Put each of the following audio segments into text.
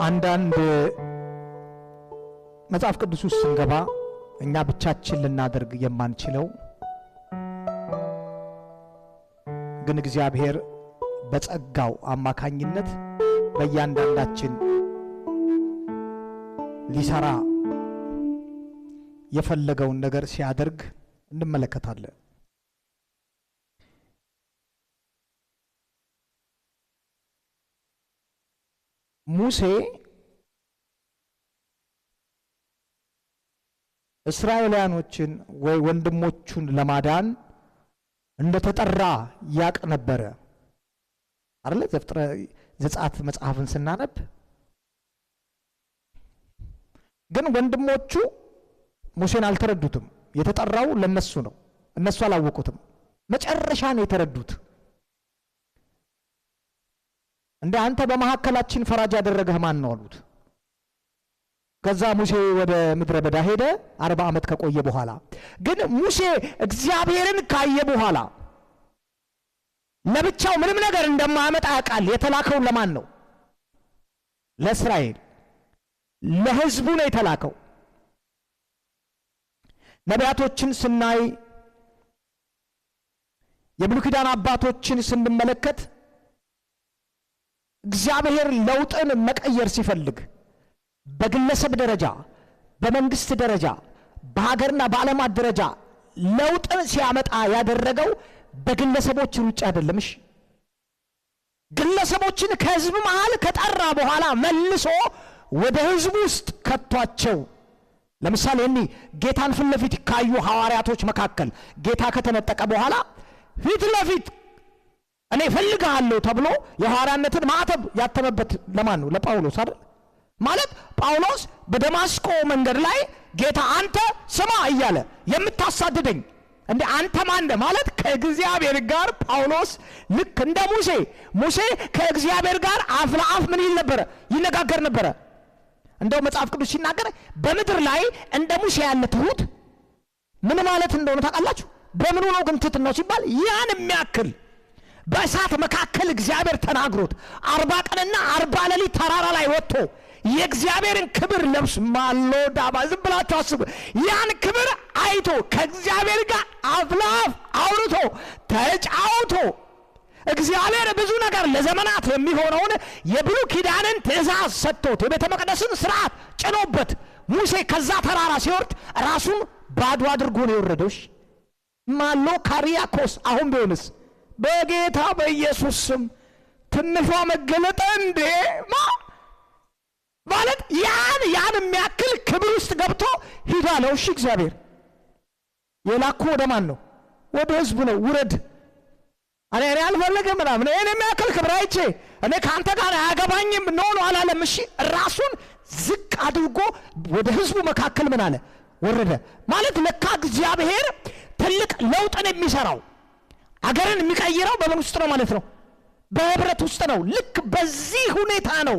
አንዳንድ መጽሐፍ ቅዱስ ውስጥ ስንገባ እኛ ብቻችን ልናደርግ የማንችለው ግን እግዚአብሔር በጸጋው አማካኝነት በእያንዳንዳችን ሊሰራ የፈለገውን ነገር ሲያደርግ እንመለከታለን። ሙሴ እስራኤላውያኖችን ወይ ወንድሞቹን ለማዳን እንደተጠራ ያቅ ነበረ አይደል? ዘጸአት መጽሐፍን ስናነብ ግን ወንድሞቹ ሙሴን አልተረዱትም። የተጠራው ለነሱ ነው፣ እነሱ አላወቁትም። መጨረሻ ነው የተረዱት። እንደ አንተ በመሐከላችን ፈራጅ ያደረገህ ማን ነው አሉት። ከዛ ሙሴ ወደ ምድረ በዳ ሄደ 40 ዓመት ከቆየ በኋላ። ግን ሙሴ እግዚአብሔርን ካየ በኋላ ለብቻው ምንም ነገር እንደማያመጣ ያውቃል። የተላከው ለማን ነው? ለእስራኤል፣ ለሕዝቡ ነው የተላከው። ነቢያቶችን ስናይ የብሉይ ኪዳን አባቶችን ስንመለከት እግዚአብሔር ለውጥን መቀየር ሲፈልግ በግለሰብ ደረጃ፣ በመንግስት ደረጃ፣ በሀገርና በዓለማት ደረጃ ለውጥን ሲያመጣ ያደረገው በግለሰቦች ሩጫ አይደለም። እሺ፣ ግለሰቦችን ከህዝብ መሃል ከጠራ በኋላ መልሶ ወደ ህዝብ ውስጥ ከቷቸው። ለምሳሌ ጌታን ፊት ለፊት ካዩ ሐዋርያቶች መካከል ጌታ ከተነጠቀ በኋላ ፊት ለፊት እኔ ፈልጋለሁ ተብሎ የሐዋርያነትን ማዕተብ ያተመበት ለማን ነው? ለጳውሎስ አይደል? ማለት ጳውሎስ በደማስቆ መንገድ ላይ ጌታ አንተ ስማ እያለ የምታሳድደኝ እንደ አንተ ማን ማለት ከእግዚአብሔር ጋር ጳውሎስ ልክ እንደ ሙሴ ከእግዚአብሔር ጋር አፍ ለአፍ ምን ይል ነበር? ይነጋገር ነበር። እንደው መጽሐፍ ቅዱስ ሲናገር በምድር ላይ እንደ ሙሴ ያለ ትሁት ምን ማለት እንደሆነ ታውቃላችሁ? በምኑ ነው ግን ትሁት ነው ሲባል ያን የሚያክል በእሳት መካከል እግዚአብሔር ተናግሮት 40 ቀንና 40 ሌሊት ተራራ ላይ ወጥቶ የእግዚአብሔርን ክብር ለብስ ማሎ ዳባ ዝም ብላችሁ አስቡ። ያን ክብር አይቶ ከእግዚአብሔር ጋር አፍ ለአፍ አውርቶ ተጫውቶ እግዚአብሔር ብዙ ነገር ለዘመናት የሚሆነውን የብሉይ ኪዳንን ትእዛዝ ሰጥቶት የቤተ መቅደስን ስርዓት ጭኖበት ሙሴ ከዛ ተራራ ሲወርድ ራሱን ባዶ አድርጎ ነው የወረደው። ማሎ ካሪያኮስ አሁን ቢሆንስ በጌታ በኢየሱስ ስም ትንሿ መገለጠ እንዴ ማለት ያን የሚያክል ክብር ውስጥ ገብቶ ሂዳ ነው። እሺ፣ እግዚአብሔር የላኩ ወደ ማን ነው? ወደ ህዝቡ ነው። ውረድ እኔ አልፈልግም ምናምን እኔ የሚያክል ክብር አይቼ እኔ ከአንተ ጋር አያገባኝም ነው አላለም። እሺ፣ ራሱን ዝቅ አድርጎ ወደ ህዝቡ መካከል ምን አለ? ወረደ። ማለት ለካ እግዚአብሔር ትልቅ ለውጥን የሚሰራው አገርን የሚቀይረው በምን ውስጥ ነው ማለት ነው? በህብረት ውስጥ ነው። ልክ በዚህ ሁኔታ ነው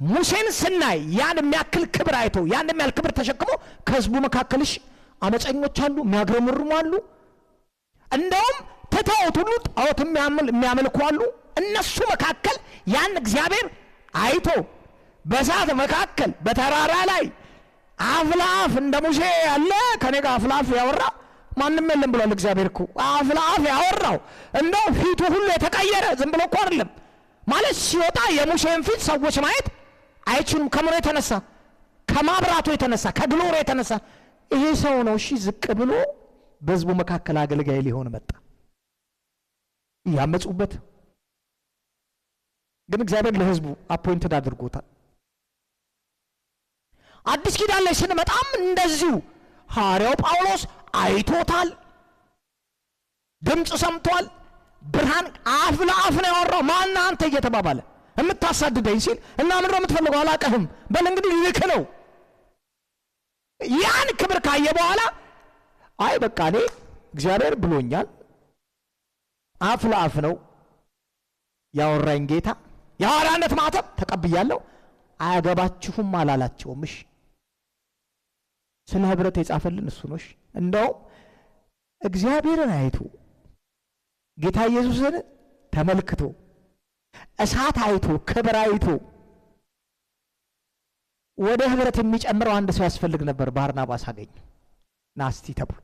ሙሴን ስናይ ያን የሚያክል ክብር አይቶ ያን የሚያክል ክብር ተሸክሞ ከህዝቡ መካከልሽ አመፀኞች አሉ፣ የሚያግረመርሙ አሉ፣ እንደውም ትተውት ሁሉ ጣዖት የሚያመልኩ አሉ። እነሱ መካከል ያን እግዚአብሔር አይቶ በእሳት መካከል በተራራ ላይ አፍ ለአፍ እንደ ሙሴ ያለ ከኔ ጋር አፍ ለአፍ ያወራ ማንም የለም ብሏል እግዚአብሔር እኮ። አፍ ለአፍ ያወራው እንደው ፊቱ ሁሉ የተቀየረ ዝም ብሎ እኮ አይደለም ማለት ሲወጣ የሙሴን ፊት ሰዎች ማየት አይችሉም። ከምሮ የተነሳ ከማብራቱ የተነሳ ከግሎሩ የተነሳ ይሄ ሰው ነው። እሺ፣ ዝቅ ብሎ በህዝቡ መካከል አገልጋይ ሊሆን መጣ። ያመጹበት ግን እግዚአብሔር ለህዝቡ አፖይንትድ አድርጎታል። አዲስ ኪዳን ላይ ስንመጣም እንደዚሁ ሐዋርያው ጳውሎስ አይቶታል፣ ድምፅ ሰምቷል። ብርሃን አፍ ለአፍ ነው ያወራው። ማን አንተ እየተባባለ የምታሳድደኝ ሲል እና ምን ነው የምትፈልገው? አላቀህም በል እንግዲህ ልክ ነው። ያን ክብር ካየ በኋላ አይ በቃ እኔ እግዚአብሔር ብሎኛል፣ አፍ ለአፍ ነው ያወራኝ ጌታ፣ የሐዋርያነት ማዕተብ ተቀብያለሁ፣ አያገባችሁም አላላቸውም። እሺ፣ ስለ ህብረት የጻፈልን እሱ ነው። እንደው እግዚአብሔርን አይቶ ጌታ ኢየሱስን ተመልክቶ እሳት አይቶ ክብር አይቶ ወደ ህብረት የሚጨምረው አንድ ሰው ያስፈልግ ነበር። ባርናባስ አገኘ። ናስቲ ተብሎ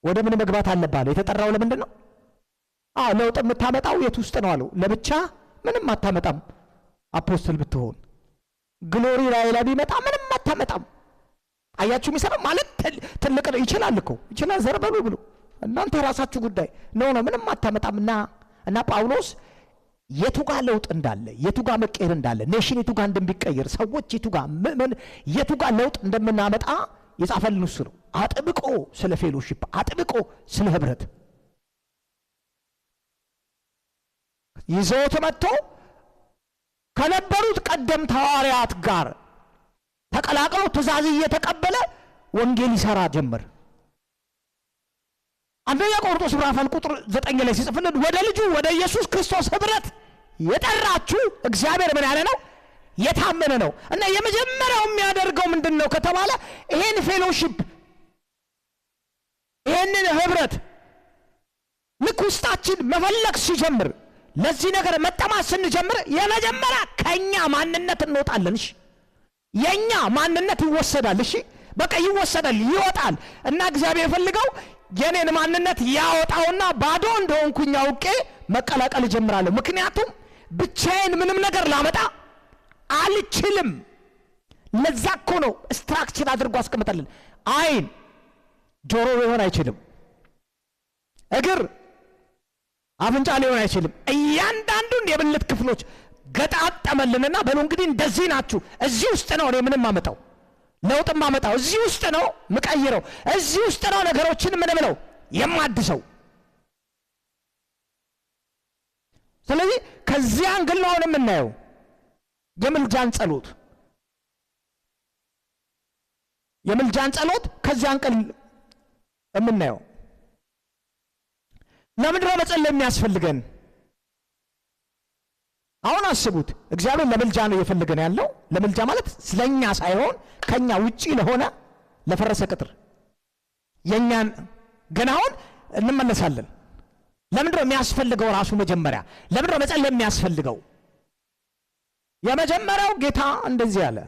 ወደ ምን መግባት አለባለ? የተጠራው ለምንድን ነው? ለውጥ የምታመጣው የት ውስጥ ነው አለው። ለብቻ ምንም አታመጣም። አፖስትል ብትሆን ግሎሪ ላይ ቢመጣ ምንም አታመጣም። አያችሁ የሚሰራ ማለት ትልቅ ነው። ይችላል እኮ ይችላል፣ ዘርበሉ ብሎ እናንተ የራሳችሁ ጉዳይ ነው ምንም አታመጣምና እና ጳውሎስ የቱጋ ለውጥ እንዳለ የቱጋ መቀየር እንዳለ ኔሽን የቱጋ እንደሚቀየር ሰዎች የቱጋ ምን የቱጋ ለውጥ እንደምናመጣ የጻፈልን እሱ ነው። አጥብቆ ስለ ፌሎሺፕ አጥብቆ ስለ ህብረት ይዘው ተመጥቶ ከነበሩት ቀደምት ሐዋርያት ጋር ተቀላቅሎ ትእዛዝ እየተቀበለ ወንጌል ይሰራ ጀመር። አንደኛ ቆሮንቶስ ምዕራፍ 1 ቁጥር 9 ላይ ሲጽፍልን ወደ ልጁ ወደ ኢየሱስ ክርስቶስ ህብረት የጠራችሁ እግዚአብሔር ምን ያለ ነው? የታመነ ነው። እና የመጀመሪያው የሚያደርገው ምንድነው ከተባለ ይሄን ፌሎሺፕ ይሄንን ህብረት ልክ ውስጣችን መፈለግ ሲጀምር ለዚህ ነገር መጠማት ስንጀምር የመጀመሪያ ከኛ ማንነት እንወጣለን። እሺ የኛ ማንነት ይወሰዳል። እሺ በቃ ይወሰዳል፣ ይወጣል። እና እግዚአብሔር ፈልገው የኔን ማንነት ያወጣውና ባዶ እንደሆንኩኝ አውቄ መቀላቀል ጀምራለሁ። ምክንያቱም ብቻዬን ምንም ነገር ላመጣ አልችልም። ለዛ እኮ ነው ስትራክቸር አድርጎ አስቀምጣለን። አይን ጆሮ ሊሆን አይችልም፣ እግር አፍንጫ ሊሆን አይችልም። እያንዳንዱን የብልት ክፍሎች ገጣጠመልንና በሉ እንግዲህ እንደዚህ ናችሁ። እዚህ ውስጥ ነው እኔ ምንም ማመጣው ለውጥ ማመጣው፣ እዚህ ውስጥ ነው ምቀይረው፣ እዚህ ውስጥ ነው ነገሮችን ምን ብለው የማድሰው። ስለዚህ ከዚህ አንግል ነው የምናየው የምልጃን ጸሎት ከዚህ አንግል የምናየው። ለምንድን ነው መጸለይ የሚያስፈልገን? አሁን አስቡት፣ እግዚአብሔር ለምልጃ ነው እየፈለገን ያለው። ለምልጃ ማለት ስለኛ ሳይሆን ከኛ ውጪ ለሆነ ለፈረሰ ቅጥር የኛን ግን አሁን እንመለሳለን። ለምንድን ነው የሚያስፈልገው? ራሱ መጀመሪያ ለምንድን ነው መጸለይ የሚያስፈልገው? የመጀመሪያው ጌታ እንደዚህ ያለ።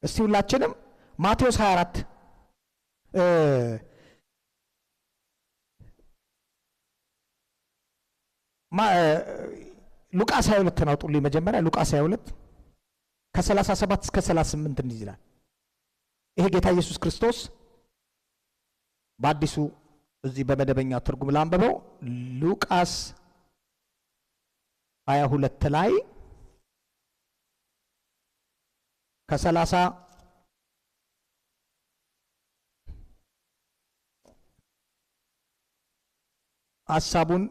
እስቲ ሁላችንም ማቴዎስ 24 ሉቃስ 22 አውጡልኝ። መጀመሪያ ሉቃስ 22 ከ37 እስከ 38 እንዲህ ይላል። ይሄ ጌታ ኢየሱስ ክርስቶስ በአዲሱ እዚህ በመደበኛው ትርጉም ላንበበው። ሉቃስ 22 ላይ ከ30 ሐሳቡን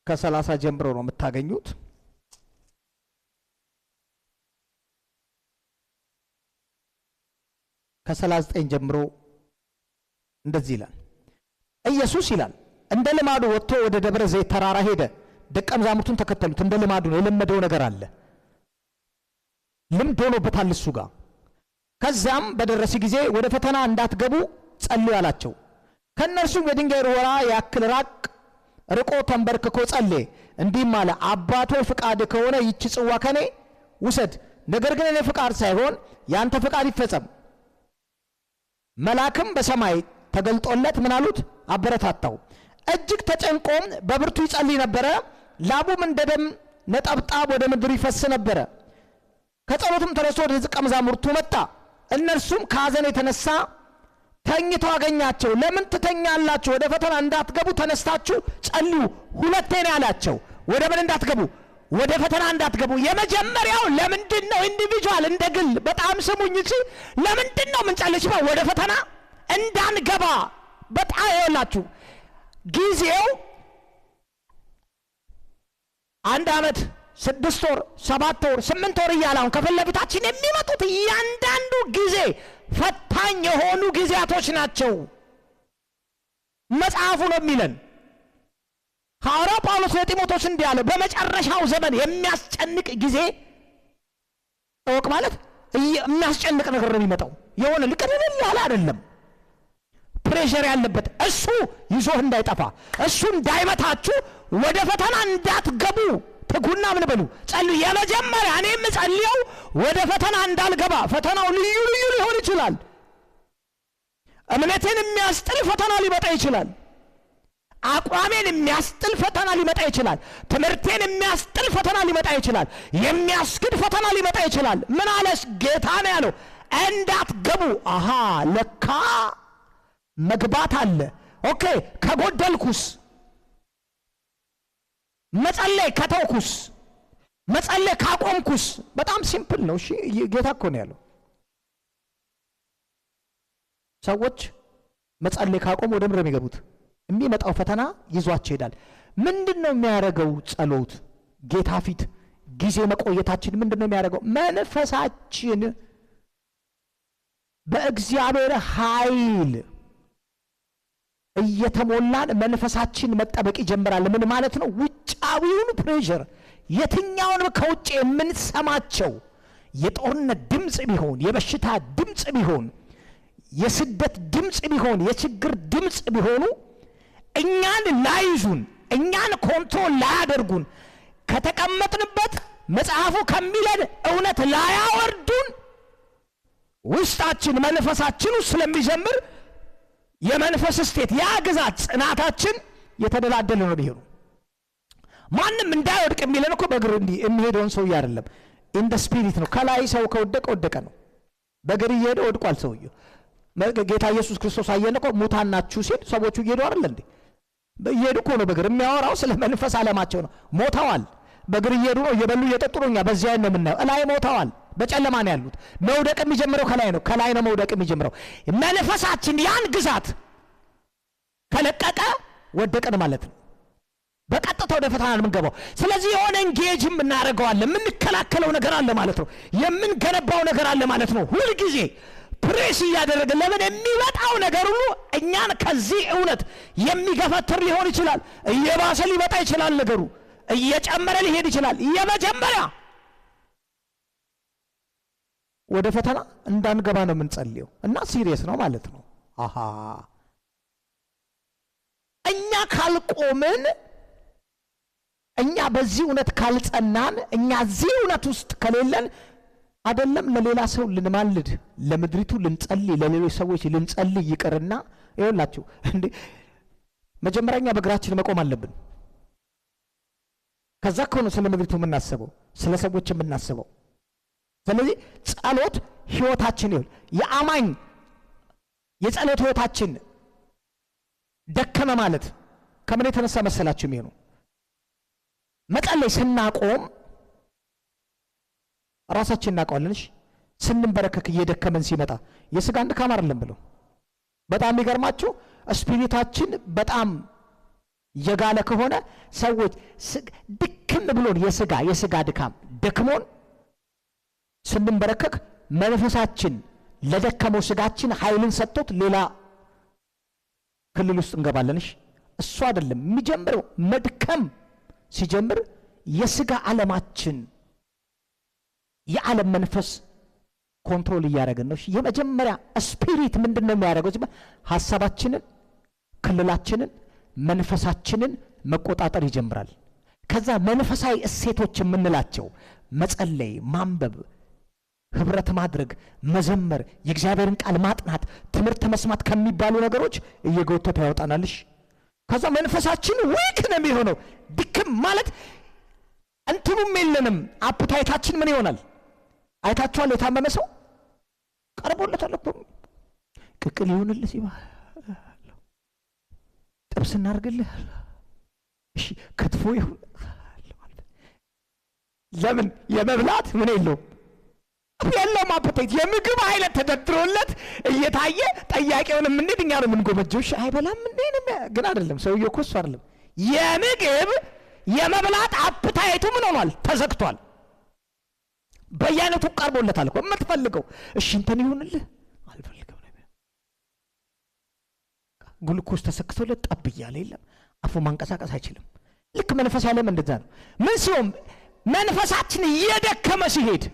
ከ30 ጀምሮ ነው የምታገኙት። ከ39 ጀምሮ እንደዚህ ይላል። ኢየሱስ ይላል እንደ ልማዱ ወጥቶ ወደ ደብረ ዘይት ተራራ ሄደ። ደቀ መዛሙርቱን ተከተሉት። እንደ ልማዱ ነው፣ የለመደው ነገር አለ፣ ልምድ ሆኖበታል እሱ ጋር። ከዛም በደረሰ ጊዜ ወደ ፈተና እንዳትገቡ ጸልዩ አላቸው። ከእነርሱም የድንጋይ ወራ ያክል ርቆ ተንበርክኮ ጸለየ፣ እንዲህም አለ፣ አባቶ ፍቃድ ከሆነ ይህች ጽዋ ከኔ ውሰድ፣ ነገር ግን እኔ ፍቃድ ሳይሆን ያንተ ፍቃድ ይፈጸም። መልአክም በሰማይ ተገልጦለት ምን አሉት? አበረታታው። እጅግ ተጨንቆም በብርቱ ይጸልይ ነበረ። ላቡም እንደ ደም ነጠብጣብ ወደ ምድር ይፈስ ነበረ። ከጸሎትም ተነስቶ ወደ ደቀ መዛሙርቱ መጣ። እነርሱም ከሐዘን የተነሳ ተኝተው አገኛቸው። ለምን ትተኛላችሁ? ወደ ፈተና እንዳትገቡ ተነስታችሁ ጸልዩ። ሁለቴ ነው ያላቸው። ወደ ምን እንዳትገቡ? ወደ ፈተና እንዳትገቡ። የመጀመሪያው ለምንድን ነው? ኢንዲቪጁዋል እንደ ግል በጣም ስሙኝ እንጂ ለምንድን ነው የምንጸልይው? ወደ ፈተና እንዳንገባ። በጣም ይኸውላችሁ ጊዜው 1 ዓመት 6 ወር 7 ወር 8 ወር እያለ አሁን ከፊት ለፊታችን የሚመጡት እያንዳንዱ ጊዜ ፈታኝ የሆኑ ጊዜያቶች ናቸው። መጽሐፉ ነው የሚለን። ሐዋርያው ጳውሎስ ለጢሞቴዎስ እንዲህ አለ፣ በመጨረሻው ዘመን የሚያስጨንቅ ጊዜ እወቅ። ማለት የሚያስጨንቅ ነገር ነው የሚመጣው። የሆነ ልቅድል ያለ አይደለም፣ ፕሬሸር ያለበት እሱ ይዞህ እንዳይጠፋ እሱ እንዳይመታችሁ ወደ ፈተና እንዳትገቡ ትጉና ምን በሉ ጸልዩ። የመጀመሪያ እኔ የምጸልየው ወደ ፈተና እንዳልገባ። ፈተናው ልዩ ልዩ ሊሆን ይችላል። እምነቴን የሚያስጥል ፈተና ሊመጣ ይችላል። አቋሜን የሚያስጥል ፈተና ሊመጣ ይችላል። ትምህርቴን የሚያስጥል ፈተና ሊመጣ ይችላል። የሚያስክድ ፈተና ሊመጣ ይችላል። ምን አለስ ጌታ ነው ያለው? እንዳትገቡ። አሃ ለካ መግባት አለ። ኦኬ ከጎደልኩስ? መጸለይ ከተውኩስ? መጸለይ ካቆምኩስ? በጣም ሲምፕል ነው። እሺ ጌታ እኮ ነው ያለው። ሰዎች መጸለይ ካቆም ወደ ምድር የሚገቡት የሚመጣው ፈተና ይዟቸው ይሄዳል። ምንድነው የሚያደርገው? ጸሎት ጌታ ፊት ጊዜ መቆየታችን ምንድነው የሚያደርገው? መንፈሳችን በእግዚአብሔር ኃይል እየተሞላን መንፈሳችን መጠበቅ ይጀምራል። ምን ማለት ነው? ውጫዊውን ፕሬሸር የትኛውንም ከውጭ የምንሰማቸው የጦርነት ድምጽ ቢሆን፣ የበሽታ ድምጽ ቢሆን፣ የስደት ድምጽ ቢሆን፣ የችግር ድምጽ ቢሆኑ እኛን ላይዙን፣ እኛን ኮንትሮል ላያደርጉን፣ ከተቀመጥንበት መጽሐፉ ከሚለን እውነት ላያወርዱን ውስጣችን መንፈሳችን ስለሚጀምር የመንፈስ ስቴት ያ ግዛት ጽናታችን የተደላደለ ነው ቢሆኑ ማንም እንዳይወድቅ የሚለን እኮ በእግር እንዲህ የሚሄደውን ሰው አይደለም። ኢን ዘ ስፒሪት ነው። ከላይ ሰው ከወደቀ ወደቀ ነው። በእግር እየሄደ ወድቋል ሰውየው። ጌታ ኢየሱስ ክርስቶስ አየነቆ ሙታን ናችሁ ሲል ሰዎቹ እየሄዱ አይደል እንዴ? እየሄዱ እኮ ነው። በእግር የሚያወራው ስለ መንፈስ ዓለማቸው ነው። ሞተዋል። በእግር እየሄዱ ነው፣ እየበሉ እየጠጡ ነው። እኛ በዚያ ነው የምናየው። እላይ ሞተዋል። በጨለማ ነው ያሉት። መውደቅ የሚጀምረው ከላይ ነው። ከላይ ነው መውደቅ የሚጀምረው። መንፈሳችን ያን ግዛት ከለቀቀ ወደቀን ማለት ነው። በቀጥታ ወደ ፈተና ነው የምንገባው። ስለዚህ የሆነ እንጌጅም እናደርገዋለን። የምንከላከለው ነገር አለ ማለት ነው። የምንገነባው ነገር አለ ማለት ነው። ሁል ጊዜ ፕሬስ እያደረገ ለምን የሚመጣው ነገር ሁሉ እኛን ከዚህ እውነት የሚገፈትር ሊሆን ይችላል። እየባሰ ሊመጣ ይችላል። ነገሩ እየጨመረ ሊሄድ ይችላል። የመጀመሪያ ወደ ፈተና እንዳንገባ ነው የምንጸልየው እና ሲሪየስ ነው ማለት ነው። አሃ እኛ ካልቆምን፣ እኛ በዚህ እውነት ካልጸናን፣ እኛ እዚህ እውነት ውስጥ ከሌለን አይደለም ለሌላ ሰው ልንማልድ፣ ለምድሪቱ ልንጸልይ፣ ለሌሎች ሰዎች ልንጸልይ ይቅርና ይኸውላችሁ እንዴ መጀመሪያኛ በእግራችን መቆም አለብን። ከዛ እኮ ነው ስለ ምድሪቱ የምናስበው፣ ስለ ሰዎች የምናስበው። ስለዚህ ጸሎት ህይወታችን ይሁን። የአማኝ የጸሎት ህይወታችን ደከመ ማለት ከምን የተነሳ መሰላችሁ? የሚሆነው መጸለይ ስናቆም ራሳችን እናውቀዋለን። እሺ ስንበረከክ እየደከመን ሲመጣ የስጋን ድካም አይደለም ብለው በጣም የሚገርማችሁ ስፒሪታችን በጣም የጋለ ከሆነ ሰዎች ድክም ብሎን የስጋ ድካም ደክሞን ስንበረከክ መንፈሳችን ለደከመው ስጋችን ኃይልን ሰጥቶት ሌላ ክልል ውስጥ እንገባለን። እሱ አይደለም የሚጀምረው። መድከም ሲጀምር የስጋ ዓለማችን የዓለም መንፈስ ኮንትሮል እያደረገን ነው። የመጀመሪያ ስፒሪት ምንድነው የሚያደርገው ሲባል ሐሳባችንን፣ ክልላችንን፣ መንፈሳችንን መቆጣጠር ይጀምራል። ከዛ መንፈሳዊ እሴቶች የምንላቸው መጸለይ፣ ማንበብ፣ ህብረት ማድረግ፣ መዘመር፣ የእግዚአብሔርን ቃል ማጥናት፣ ትምህርት መስማት ከሚባሉ ነገሮች እየጎተተ ያወጣናልሽ። ከዛ መንፈሳችን ዊክ ነው የሚሆነው። ድክም ማለት እንትኑም የለንም። አፕታይታችን ምን ይሆናል? አይታችኋል? የታመመ ሰው ቀርቦለታል እኮ ቅቅል ይሁንልህ ሲባል ጥብስ እናድርግልህ፣ እሺ ክትፎ ይሁን። ለምን የመብላት ምን የለውም የለም አፕታይት። የምግብ አይነት ተደርድሮለት እየታየ ጠያቂውን ምንድን እኛ ነው የምንጎመጀው። እሺ አይበላም እንዴ? ግን አይደለም ሰውየው እኮ እሱ አይደለም። የምግብ የመብላት አፕታይቱ ምን ሆኗል? ተዘግቷል። በየአይነቱ ቀርቦለታል እኮ የምትፈልገው። እሺ እንትን ይሁንልህ አልፈልገው ነው። ግሉኮስ ተሰክቶለት ጠብ እያለ የለም አፉ ማንቀሳቀስ አይችልም። ልክ መንፈስ ያለም እንደዛ ነው። ምን ሲሆን መንፈሳችን እየደከመ ሲሄድ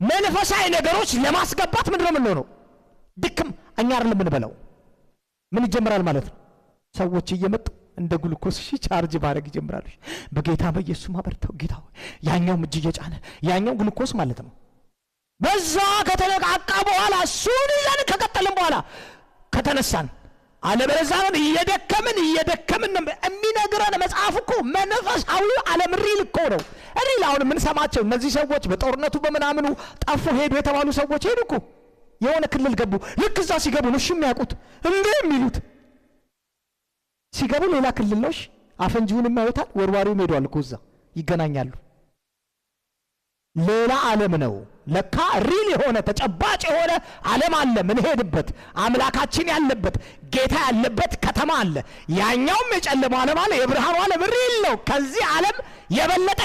መንፈሳዊ ነገሮች ለማስገባት ምንድነው የምንሆነው? ድክም። እኛ አይደለም የምንበላው። ምን ይጀምራል ማለት ነው? ሰዎች እየመጡ እንደ ግሉኮስ ቻርጅ ባረግ ይጀምራሉ። በጌታ በኢየሱስ ማበርተው ጌታ ሆይ ያኛው እጅ እየጫነ ያኛው ግሉኮስ ማለት ነው። በዛ ከተነቃቃ በኋላ እሱን ይዘን ከቀጠልን በኋላ ከተነሳን አለበለዚያ እየደከምን የሚነግረን መጽሐፍ እኮ መንፈሳዊ ዓለም ሪል እኮ ነው። ሪል አሁን የምንሰማቸው እነዚህ ሰዎች በጦርነቱ በምናምኑ ጠፉ ሄዱ የተባሉ ሰዎች ሄዱ እኮ የሆነ ክልል ገቡ። ልክ እዛ ሲገቡ ነው የሚያውቁት እንዴ የሚሉት ሲገቡ ሌላ ክልል ነው። አፈንጂውን የማይወጣል ወርዋሪው ሄዷል እኮ እዛ ይገናኛሉ። ሌላ ዓለም ነው ለካ ሪል የሆነ ተጨባጭ የሆነ ዓለም አለ። ምን ሄድበት አምላካችን ያለበት ጌታ ያለበት ከተማ አለ። ያኛውም የጨለማው ዓለም አለ፣ የብርሃኑ ዓለም ሪል ነው። ከዚህ ዓለም የበለጠ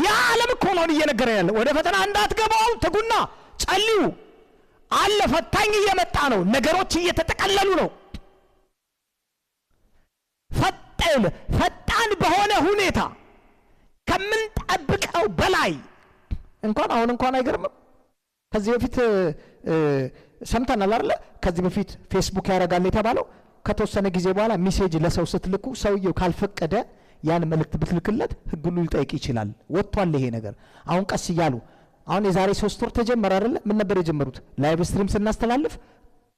ያ ዓለም እኮ ነው እየነገረ ያለ። ወደ ፈተና እንዳትገባው ትጉና ጸልዩ አለ። ፈታኝ እየመጣ ነው። ነገሮች እየተጠቀለሉ ነው። ፈጣን በሆነ ሁኔታ ከምንጠብቀው በላይ እንኳን አይገርምም። ከዚህ በፊት ሰምተናል አይደል? ከዚህ በፊት ፌስቡክ ያደርጋል የተባለው ከተወሰነ ጊዜ በኋላ ሜሴጅ ለሰው ስትልኩ ሰውየው ካልፈቀደ ያን መልእክት ብትልክለት ሕግ ሁሉ ሊጠይቅ ይችላል። ወጥቷል ይሄ ነገር። አሁን ቀስ እያሉ አሁን የዛሬ 3 ወር ተጀመረ አይደል? ምን ነበር የጀመሩት? ላይቭ ስትሪም ስናስተላልፍ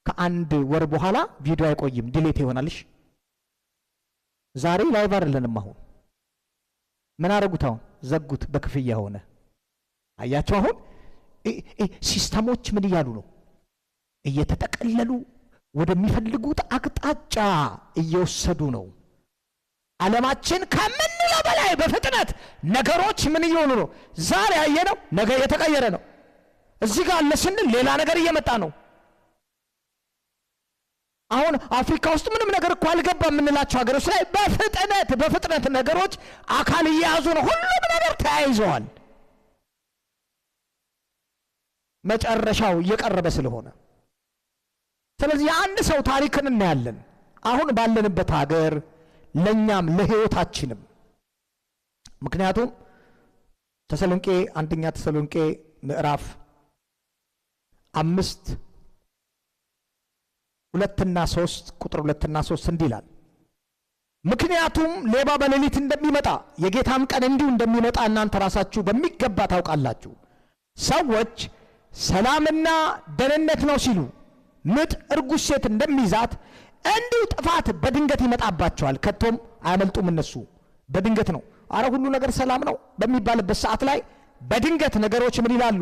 ከአንድ ወር በኋላ ቪዲዮ አይቆይም፣ ዲሌት ይሆናልሽ። ዛሬ ላይቭ አይደለንም። አሁን ምን አረጉት? አሁን ዘጉት፣ በክፍያ ሆነ። አያቸው። አሁን ሲስተሞች ምን እያሉ ነው? እየተጠቀለሉ ወደሚፈልጉት አቅጣጫ እየወሰዱ ነው። ዓለማችን ከምንለው በላይ በፍጥነት ነገሮች ምን እየሆኑ ነው? ዛሬ ያየነው ነገ እየተቀየረ ነው። እዚህ ጋር አለ ስንል ሌላ ነገር እየመጣ ነው። አሁን አፍሪካ ውስጥ ምንም ነገር እኮ አልገባም የምንላቸው ሀገሮች ላይ በፍጥነት ነገሮች አካል እየያዙ ነው። ሁሉም ነገር ተያይዘዋል። መጨረሻው እየቀረበ ስለሆነ ስለዚህ የአንድ ሰው ታሪክን እናያለን። አሁን ባለንበት ሀገር ለኛም ለህይወታችንም። ምክንያቱም አንደኛ ተሰሎንቄ ምዕራፍ 5 2 እና 3 ቁጥር 2 እና 3 እንዲህ ይላል፣ ምክንያቱም ሌባ በሌሊት እንደሚመጣ የጌታም ቀን እንዲሁ እንደሚመጣ እናንተ ራሳችሁ በሚገባ ታውቃላችሁ። ሰዎች ሰላምና ደህንነት ነው ሲሉ ምጥ እርጉዝ ሴት እንደሚይዛት እንዲሁ ጥፋት በድንገት ይመጣባቸዋል፣ ከቶም አያመልጡም። እነሱ በድንገት ነው። አረ ሁሉ ነገር ሰላም ነው በሚባልበት ሰዓት ላይ በድንገት ነገሮች ምን ይላሉ?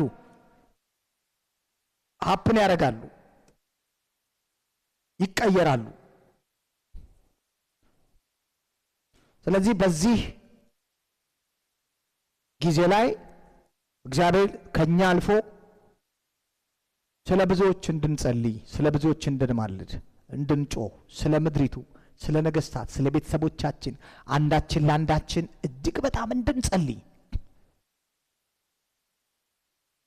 ሀፕን ያደርጋሉ፣ ይቀየራሉ። ስለዚህ በዚህ ጊዜ ላይ እግዚአብሔር ከኛ አልፎ ስለ ብዙዎች እንድንጸልይ፣ ስለ ብዙዎች እንድንማልድ፣ እንድንጮህ፣ ስለ ምድሪቱ፣ ስለ ነገስታት፣ ስለ ቤተሰቦቻችን አንዳችን ለአንዳችን እጅግ በጣም እንድንጸልይ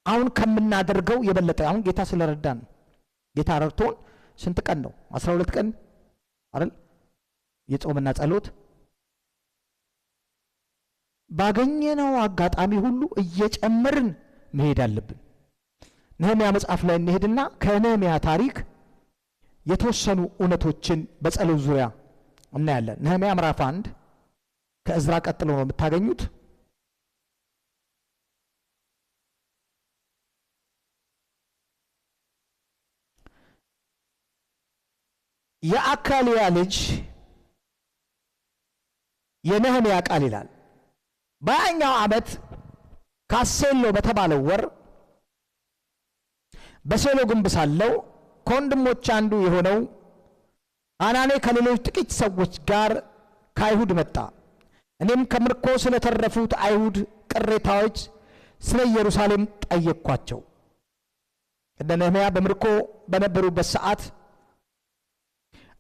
አሁን ከምናደርገው የበለጠ አሁን ጌታ ስለረዳን ጌታ ረድቶን ስንት ቀን ነው? 12 ቀን አይደል? የጾምና ጸሎት ባገኘነው አጋጣሚ ሁሉ እየጨመርን መሄድ አለብን። ነህምያ መጽሐፍ ላይ እንሄድና ከነህምያ ታሪክ የተወሰኑ እውነቶችን በጸሎት ዙሪያ እናያለን። ነህምያ ምዕራፍ 1 ከእዝራ ቀጥሎ ነው የምታገኙት። የአካልያ ልጅ የነህምያ ቃል ይላል፣ በአኛው ዓመት ካሴሎ በተባለው ወር በሴሎ ግንብ ሳለው ከወንድሞች አንዱ የሆነው አናኔ ከሌሎች ጥቂት ሰዎች ጋር ከአይሁድ መጣ። እኔም ከምርኮ ስለተረፉት አይሁድ ቅሬታዎች ስለ ኢየሩሳሌም ጠየቅኳቸው። እነ ነህምያ በምርኮ በነበሩበት ሰዓት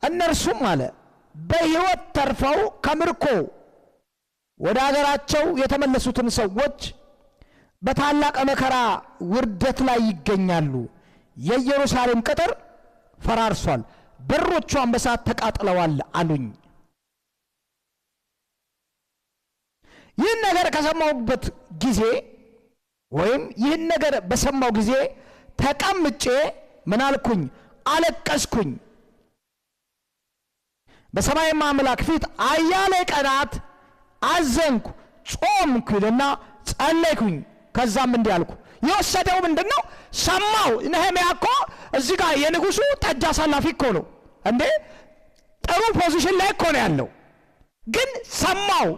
እነርሱም አለ በሕይወት ተርፈው ከምርኮ ወደ አገራቸው የተመለሱትን ሰዎች በታላቅ መከራ ውርደት ላይ ይገኛሉ። የኢየሩሳሌም ቅጥር ፈራርሷል፣ በሮቿን በእሳት ተቃጥለዋል አሉኝ። ይህን ነገር ከሰማሁበት ጊዜ ወይም ይህን ነገር በሰማው ጊዜ ተቀምጬ ምን አልኩኝ? አለቀስኩኝ። በሰማይም አምላክ ፊት አያሌ ቀናት አዘንኩ ጾምኩና ጸለይኩኝ። ከዛም እንዲህ አልኩ። የወሰደው ምንድነው? ሰማው። ነህምያ እኮ እዚህ ጋር የንጉሱ ጠጅ አሳላፊ እኮ ነው እንዴ፣ ጥሩ ፖዚሽን ላይ እኮ ነው ያለው። ግን ሰማው።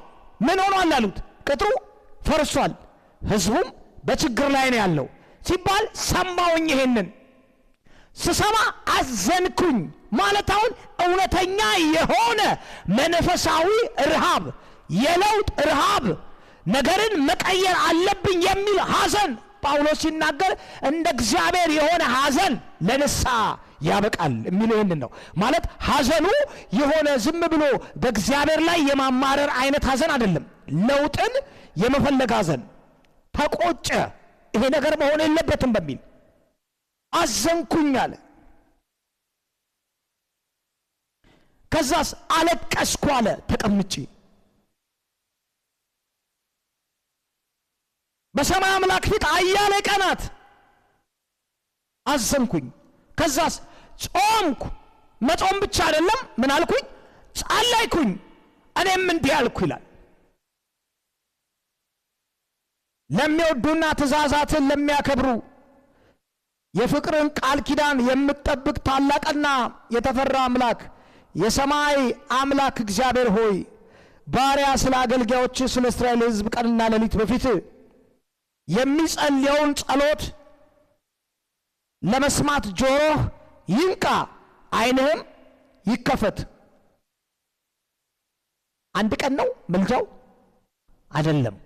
ምን ሆኗል አሉት? ቅጥሩ ፈርሷል፣ ህዝቡም በችግር ላይ ነው ያለው ሲባል ሰማውኝ። ይሄንን ስሰማ አዘንኩኝ ማለት አሁን እውነተኛ የሆነ መንፈሳዊ ረሃብ፣ የለውጥ ረሃብ፣ ነገርን መቀየር አለብኝ የሚል ሐዘን ጳውሎስ ሲናገር እንደ እግዚአብሔር የሆነ ሐዘን ለንስሐ ያበቃል የሚለው ይህንን ነው። ማለት ሐዘኑ የሆነ ዝም ብሎ በእግዚአብሔር ላይ የማማረር አይነት ሐዘን አይደለም። ለውጥን የመፈለግ ሐዘን። ተቆጨ፣ ይሄ ነገር መሆን የለበትም በሚል አዘንኩኝ አለ። ከዛስ አለቀስኩ አለ ተቀምጬ። በሰማይ አምላክ ፊት አያሌ ቀናት አዘንኩኝ። ከዛስ ጾምኩ። መጾም ብቻ አይደለም፣ ምን አልኩኝ? ጸለይኩኝ። እኔም እንዲህ አልኩ ይላል፣ ለሚወዱና ትእዛዛትን ለሚያከብሩ የፍቅርን ቃል ኪዳን የምትጠብቅ ታላቅና የተፈራ አምላክ የሰማይ አምላክ እግዚአብሔር ሆይ ባሪያ ስለ አገልጋዮች ስለ እስራኤል ሕዝብ ቀንና ሌሊት በፊት የሚጸልየውን ጸሎት ለመስማት ጆሮህ ይንቃ፣ ዓይንህም ይከፈት። አንድ ቀን ነው ምልጃው አይደለም።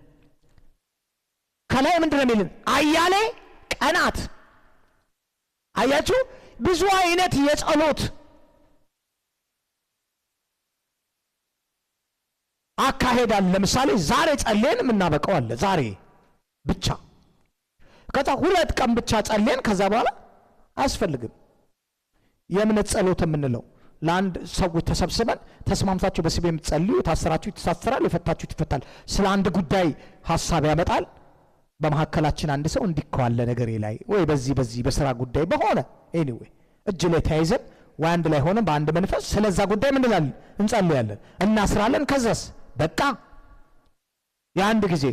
ከላይ ምንድነው የሚልን? አያሌ ቀናት። አያችሁ፣ ብዙ አይነት የጸሎት አካሄዳል። ለምሳሌ ዛሬ ጸልየን የምናበቀው አለ፣ ዛሬ ብቻ። ከዛ 2 ቀን ብቻ ጸልየን ከዛ በኋላ አያስፈልግም። የእምነት ጸሎት የምንለው ለአንድ ሰዎች ተሰብስበን ተስማምታችሁ በስሜ የምትጸልዩ ታሰራችሁ ይታሰራል፣ የፈታችሁ ይፈታል። ስለ አንድ ጉዳይ ሐሳብ ያመጣል። በመሐከላችን አንድ ሰው እንዲከዋለ ነገሬ ላይ ወይ በዚህ በስራ ጉዳይ በሆነ ኤኒዌይ እጅ ላይ ተያይዘን ወይ አንድ ላይ ሆነን በአንድ መንፈስ ስለዛ ጉዳይ ምን እንላለን? እንጸልያለን፣ እናስራለን። ከዛስ በቃ የአንድ ጊዜ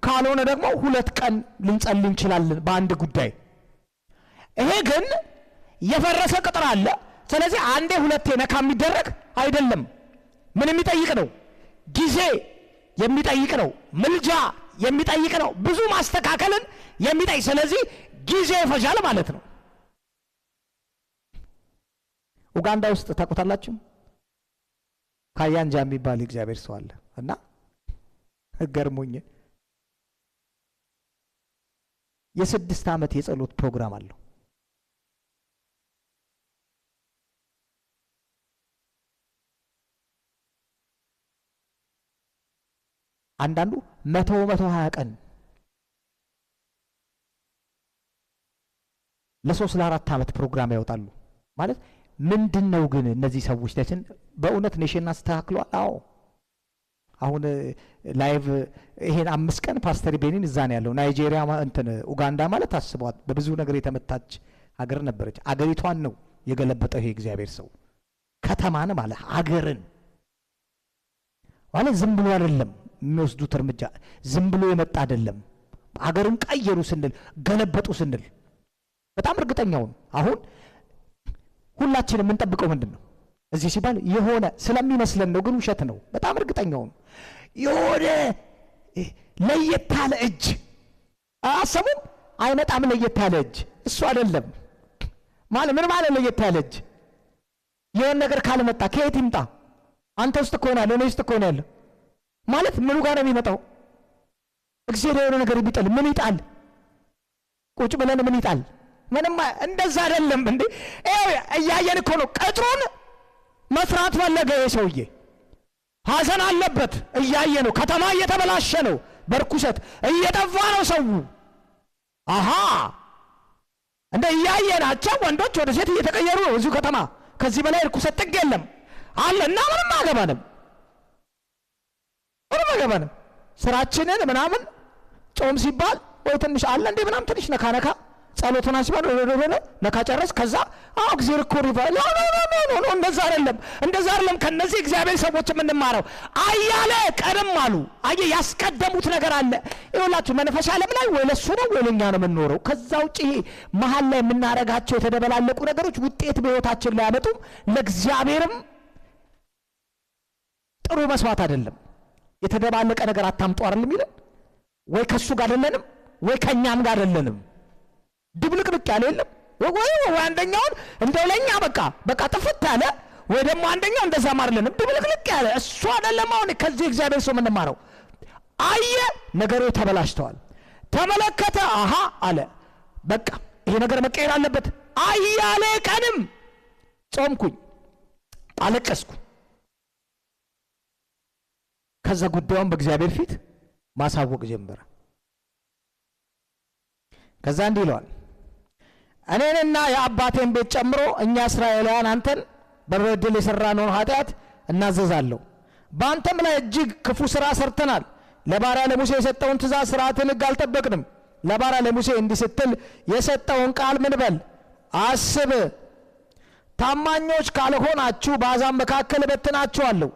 ካልሆነ ደግሞ 2 ቀን ልንጸልይ እንችላለን በአንድ ጉዳይ። ይሄ ግን የፈረሰ ቅጥር አለ። ስለዚህ አንዴ 2 ነካ የሚደረግ አይደለም። ምን የሚጠይቅ ነው? ጊዜ የሚጠይቅ ነው። ምልጃ የሚጠይቅ ነው። ብዙ ማስተካከልን የሚጠይቅ። ስለዚህ ጊዜ ይፈጃል ማለት ነው። ኡጋንዳ ውስጥ ታውቁታላችሁ፣ ካያንጃ የሚባል እግዚአብሔር ሰው አለ እና ገርሞኝ የ6 ዓመት የጸሎት ፕሮግራም አለው። አንዳንዱ 120 ቀን ለ3 ለ4 ዓመት ፕሮግራም ያወጣሉ። ማለት ምንድነው ግን እነዚህ ሰዎች ለችን በእውነት ኔሽን አስተካክሏል? አዎ። አሁን ላይቭ ይሄን 5 ቀን ፓስተር ቤኒን እዛ ነው ያለው። ናይጄሪያ እንትን ኡጋንዳ ማለት አስቧት፣ በብዙ ነገር የተመታች ሀገር ነበረች። አገሪቷን ነው የገለበጠው ይሄ እግዚአብሔር ሰው። ከተማን ማለት ሀገርን ማለት ዝም ብሎ አይደለም የሚወስዱት እርምጃ፣ ዝም ብሎ የመጣ አይደለም። ሀገርን ቀየሩ ስንል ገለበጡ ስንል በጣም እርግጠኛው ነው። አሁን ሁላችንም የምንጠብቀው ምንድን ነው? እዚህ ሲባል የሆነ ስለሚመስለን ነው፣ ግን ውሸት ነው። በጣም እርግጠኛው ነው። የሆነ ለየት ያለ እጅ አሰሙም አይመጣም። ለየት ያለ እጅ እሱ አይደለም ማለት ምን ማለት ለየት ያለ እጅ? የሆነ ነገር ካልመጣ ከየት ይምጣ? አንተ ውስጥ እኮ ነው ያለው፣ እኔ ውስጥ እኮ ነው ያለው ማለት ምኑ ጋር ነው የሚመጣው? እግዚአብሔር የሆነ ነገር ቢጥል ምን ይጣል? ቁጭ ብለን ምን ይጣል? ምንም እንደዛ አይደለም እንዴ። እያየን እኮ ነው። ቅጥሩን መስራት ፈለገ የሰውዬ፣ ሐዘን አለበት። እያየ ነው። ከተማ እየተበላሸ ነው፣ በርኩሰት እየጠፋ ነው ሰው። አሃ እንደ እያየናቸው ወንዶች ወደ ሴት እየተቀየሩ ነው እዚሁ ከተማ። ከዚህ በላይ ርኩሰት ጥግ የለም አለ እና ምንም አገባንም ስራችንን ምናምን ጾም ሲባል ወይ ትንሽ አለ እንዴ ምናምን ትንሽ ነካ ነካ ጸሎቱን አስባለ ነካ ጨረስ ከዛ እግዚአብሔር እኮ ሪቫይል ኖ እንደዛ አይደለም ከነዚህ እግዚአብሔር ሰዎች የምንማረው አያለ ቀደም አሉ ያስቀደሙት ነገር አለ ይኸውላችሁ መንፈስ ዓለም ላይ ወይ ለሱ ነው ወይ ለኛ ነው የምንኖረው ከዛ ውጪ መሃል ላይ የምናረጋቸው የተደበላለቁ ነገሮች ውጤት በህይወታችን ላይ ያመጡም ለእግዚአብሔርም ጥሩ መስዋዕት አይደለም የተደባለቀ ነገር አታምጡ አይደለም ይላል ወይ ከሱ ጋር አይደለንም ወይ ከኛም ጋር አይደለንም ድብልቅልቅ ያለ የለም ወይ አንደኛውን እንደው ለኛ በቃ ጥፍት ያለ ወይ ደግሞ አንደኛው እንደዛ ማርለንም ድብልቅልቅ ያለ እሱ አይደለም አሁን ከዚህ እግዚአብሔር ሰው ምን ማረው አየ ነገሩ ተበላሽቷል ተመለከተ አለ በቃ ይሄ ነገር መቀየር አለበት አያለ ቀንም ጾምኩኝ አለቀስኩ ከዛ ጉዳዩን በእግዚአብሔር ፊት ማሳወቅ ጀመረ ከዛ እንዲህ ይለዋል እኔንና የአባቴን ቤት ጨምሮ እኛ እስራኤላውያን አንተን በበደል የሰራነውን ኃጢአት እናዘዛለሁ በአንተም ላይ እጅግ ክፉ ሥራ ሰርተናል ለባሪያ ለሙሴ የሰጠውን ትእዛዝ ሥርዓትን ሕግ አልጠበቅንም ለባሪያ ለሙሴ እንዲህ ስትል የሰጠውን ቃል ምን በል አስብ ታማኞች ካልሆናችሁ በአሕዛብ መካከል እበትናችኋለሁ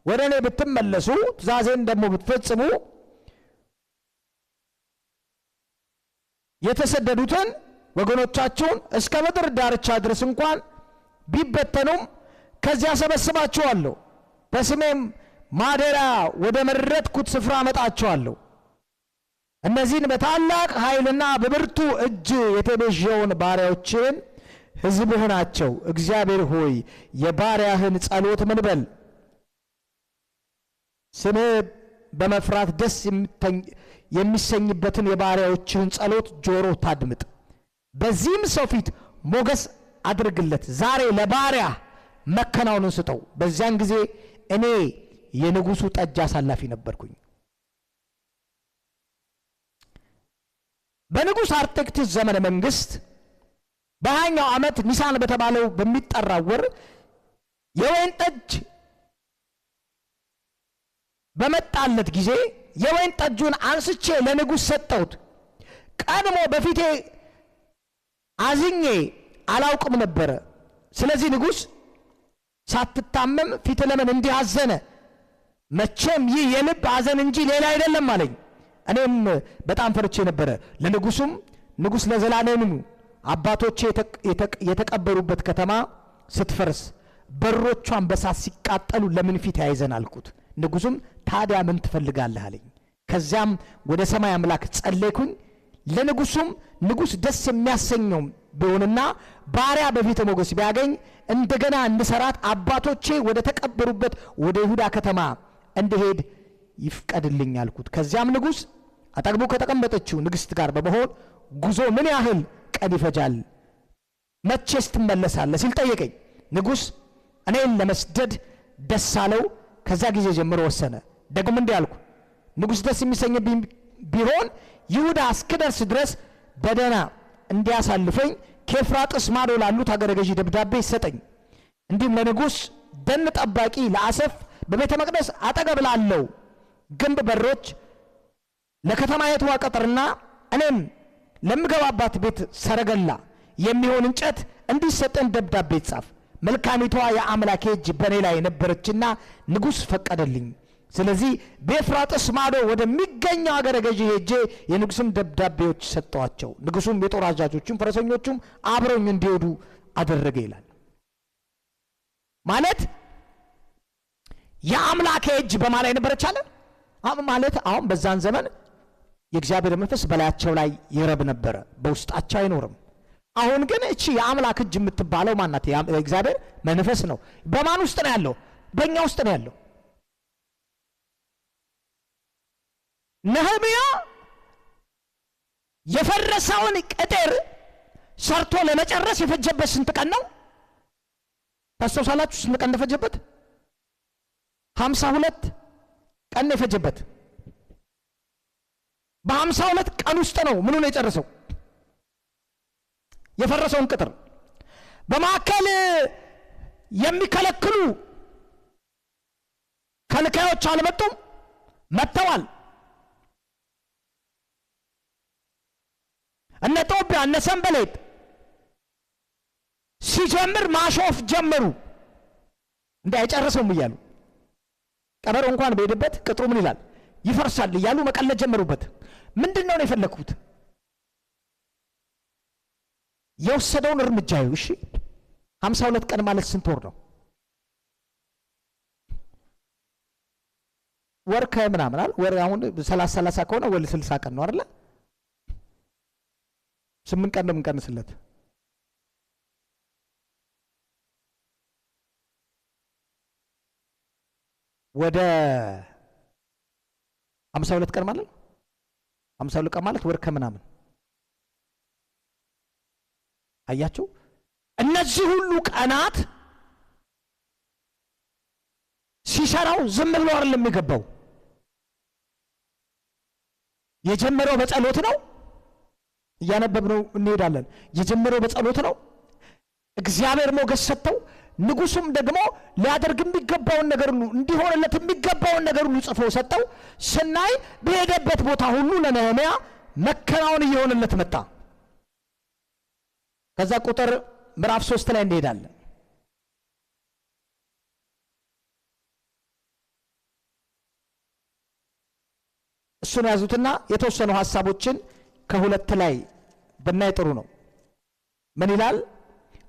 ወደ እኔ ብትመለሱ ትእዛዜን ደግሞ ብትፈጽሙ የተሰደዱትን ወገኖቻችሁን እስከ ምድር ዳርቻ ድረስ እንኳን ቢበተኑም ከዚያ ሰበስባችኋለሁ በስሜም ማደሪያ ወደ መረጥኩት ስፍራ አመጣችኋለሁ እነዚህን በታላቅ ኃይልና በብርቱ እጅ የተቤዠውን ባሪያዎችን ሕዝብህ ናቸው እግዚአብሔር ሆይ የባሪያህን ጸሎት ምን በል ስምህ በመፍራት ደስ የሚሰኝበትን የባሪያዎችህን ጸሎት ጆሮ ታድምጥ በዚህም ሰው ፊት ሞገስ አድርግለት ዛሬ ለባሪያ መከናወኑን ስጠው በዚያን ጊዜ እኔ የንጉሱ ጠጅ አሳላፊ ነበርኩኝ በንጉስ አርጤክስስ ዘመነ መንግስት በ20ኛው ዓመት ኒሳን በተባለው በሚጠራው ወር የወይን ጠጅ በመጣለት ጊዜ የወይን ጠጁን አንስቼ ለንጉስ ሰጠሁት ቀድሞ በፊቴ አዝኜ አላውቅም ነበር ስለዚህ ንጉስ ሳትታመም ፊት ለምን እንዲህ አዘነ መቼም ይህ የልብ አዘን እንጂ ሌላ አይደለም አለኝ እኔም በጣም ፈርቼ ነበር ለንጉሱም ንጉስ ለዘላለም አባቶቼ የተቀበሩበት ከተማ ስትፈርስ በሮቿን በሳት ሲቃጠሉ ለምን ፊት ያይዘን አልኩት ንጉሱም ታዲያ ምን ትፈልጋለህ አለኝ ከዚያም ወደ ሰማይ አምላክ ጸለይኩኝ ለንጉሱም ንጉስ ደስ የሚያሰኘው ቢሆንና ባሪያ በፊት ሞገስ ቢያገኝ እንደገና እንድሰራት አባቶቼ ወደ ተቀበሩበት ወደ ይሁዳ ከተማ እንድሄድ ይፍቀድልኝ አልኩት ከዚያም ንጉስ አጠግቡ ከተቀመጠችው ንግስት ጋር በመሆን ጉዞ ምን ያህል ቀን ይፈጃል መቼስ ትመለሳለህ ሲል ጠየቀኝ ንጉስ እኔን ለመስደድ ደስ አለው ከዛ ጊዜ ጀምሮ ወሰነ ደግሞ እንዲህ አልኩ ንጉስ ደስ የሚሰኝብኝ ቢሆን ይሁዳ እስክደርስ ድረስ በደና እንዲያሳልፈኝ ከኤፍራጥስ ማዶ ላሉት አገረ ገዢ ደብዳቤ ይሰጠኝ እንዲህም ለንጉስ ደን ጠባቂ ለአሰፍ በቤተ መቅደስ አጠገብ ላለው ግንብ በሮች ለከተማይቱ ቅጥርና እኔም ለምገባባት ቤት ሰረገላ የሚሆን እንጨት እንዲሰጠን ደብዳቤ ጻፍ መልካሚቷ የአምላኬ እጅ በኔ ላይ ነበረችና ንጉስ ፈቀደልኝ ስለዚህ በኤፍራጥስ ማዶ ወደሚገኘው አገረ ገዢ ሄጄ የንጉስም ደብዳቤዎች ሰጠዋቸው ንጉሱም የጦር አዛዦቹም ፈረሰኞቹም አብረውኝ እንዲሄዱ አደረገ ይላል ማለት የአምላኬ እጅ በማን ላይ ነበረች አለ ማለት አሁን በዛን ዘመን የእግዚአብሔር መንፈስ በላያቸው ላይ ይረብ ነበር በውስጣቸው አይኖርም አሁን ግን እቺ የአምላክ እጅ የምትባለው ማናት የእግዚአብሔር መንፈስ ነው በማን ውስጥ ነው ያለው በእኛ ውስጥ ነው ያለው ነህምያ የፈረሰውን ቅጥር ሰርቶ ለመጨረስ የፈጀበት ስንት ቀን ነው ታስታውሳላችሁ ስንት ቀን እንደፈጀበት 52 ቀን የፈጀበት በ52 ቀን ውስጥ ነው ምኑ ነው የጨረሰው የፈረሰውን ቅጥር በማከል የሚከለክሉ ከልካዮች አልመጡም መጥተዋል እነ ጦቢያ እነ ሰንበሌጥ ሲጀምር ማሾፍ ጀመሩ። አይጨርሰውም እያሉ ቀበሮ እንኳን በሄደበት ቅጥሩ ምን ይላል ይፈርሳል እያሉ መቀለድ ጀመሩበት። ምንድነው ነው የፈለኩት? የወሰደውን እርምጃ ይው። እሺ 52 ቀን ማለት ስንት ወር ነው? ወር ከምናምን አይደል? ወር አሁን 30 ከሆነ ወር 60 ቀን ነው አይደል? 8 ቀን ነው የምንቀንስለት። ወደ 52 ቀን ማለት ነው። 52 ቀን ማለት ወር ከምናምን አያችሁ። እነዚህ ሁሉ ቀናት ሲሰራው ዝም ብሎ አይደለም የሚገባው። የጀመረው በጸሎት ነው። እያነበብነው እንሄዳለን። የጀመረው በጸሎት ነው። እግዚአብሔር ሞገስ ሰጠው። ንጉሱም ደግሞ ሊያደርግ የሚገባውን ነገር ሁሉ እንዲሆንለት የሚገባውን ነገር ሁሉ ጽፎ ሰጠው። ስናይ በሄደበት ቦታ ሁሉ ለነህምያ መከናወን እየሆነለት መጣ። ከዛ ቁጥር ምዕራፍ 3 ላይ እንሄዳለን። እሱን ያዙትና የተወሰኑ ሐሳቦችን ከሁለት ላይ ብናይ ጥሩ ነው። ምን ይላል?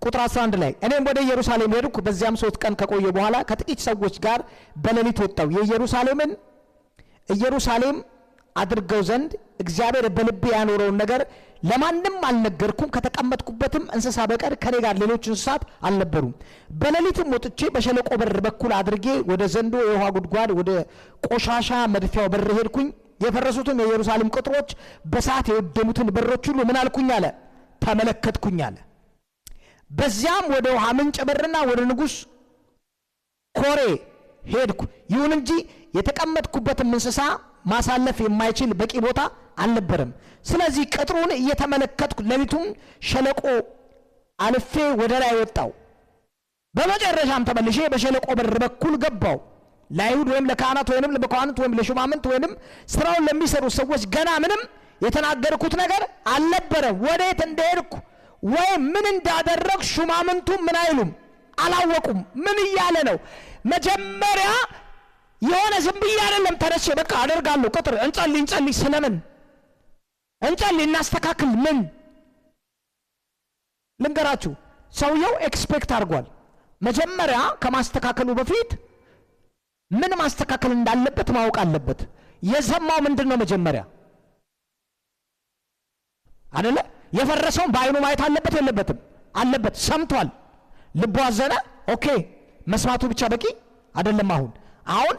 ቁጥር 11 ላይ እኔም ወደ ኢየሩሳሌም ሄድኩ። በዚያም 3 ቀን ከቆየ በኋላ ከጥቂት ሰዎች ጋር በሌሊት ወጣው። ኢየሩሳሌም አድርገው ዘንድ እግዚአብሔር በልቤ ያኖረውን ነገር ለማንም አልነገርኩም። ከተቀመጥኩበትም እንስሳ በቀር ከኔ ጋር ሌሎች እንስሳት አልነበሩም። በሌሊትም ወጥቼ በሸለቆ በር በኩል አድርጌ ወደ ዘንዶ የውሃ ጉድጓድ ወደ ቆሻሻ መድፊያው በር ሄድኩኝ። የፈረሱትን የኢየሩሳሌም ቅጥሮች በሳት የወደሙትን በሮች ሁሉ ምን አልኩኝ አለ ተመለከትኩኝ አለ። በዚያም ወደ ውሃ ምንጭ በርና ወደ ንጉሥ ኮሬ ሄድኩ። ይሁን እንጂ የተቀመጥኩበትም እንስሳ ማሳለፍ የማይችል በቂ ቦታ አልነበረም። ስለዚህ ቅጥሩን እየተመለከትኩ ሌሊቱን ሸለቆ አልፌ ወደ ላይ ወጣው። በመጨረሻም ተመልሼ በሸለቆ በር በኩል ገባው። ለአይሁድ ወይም ለካህናት ወይም ለመኳንንት ወይም ለሹማምንት ወይም ስራውን ለሚሰሩ ሰዎች ገና ምንም የተናገርኩት ነገር አልነበረም። ወዴት እንደሄድኩ ወይም ምን እንዳደረግ ሹማምንቱ ምን አይሉም አላወቁም። ምን እያለ ነው? መጀመሪያ የሆነ ዝም ብዬ አይደለም ተነስቼ በቃ አደርጋለሁ። ቅጥር እንጸልይ ስለምን እንጸልይ እናስተካክል። ምን ልንገራችሁ፣ ሰውየው ኤክስፔክት አድርጓል። መጀመሪያ ከማስተካከሉ በፊት ምን ማስተካከል እንዳለበት ማወቅ አለበት። የሰማው ምንድነው? መጀመሪያ አይደለ? የፈረሰውን በአይኑ ማየት አለበት የለበትም? አለበት። ሰምቷል፣ ልቡ አዘነ። ኦኬ፣ መስማቱ ብቻ በቂ አይደለም። አሁን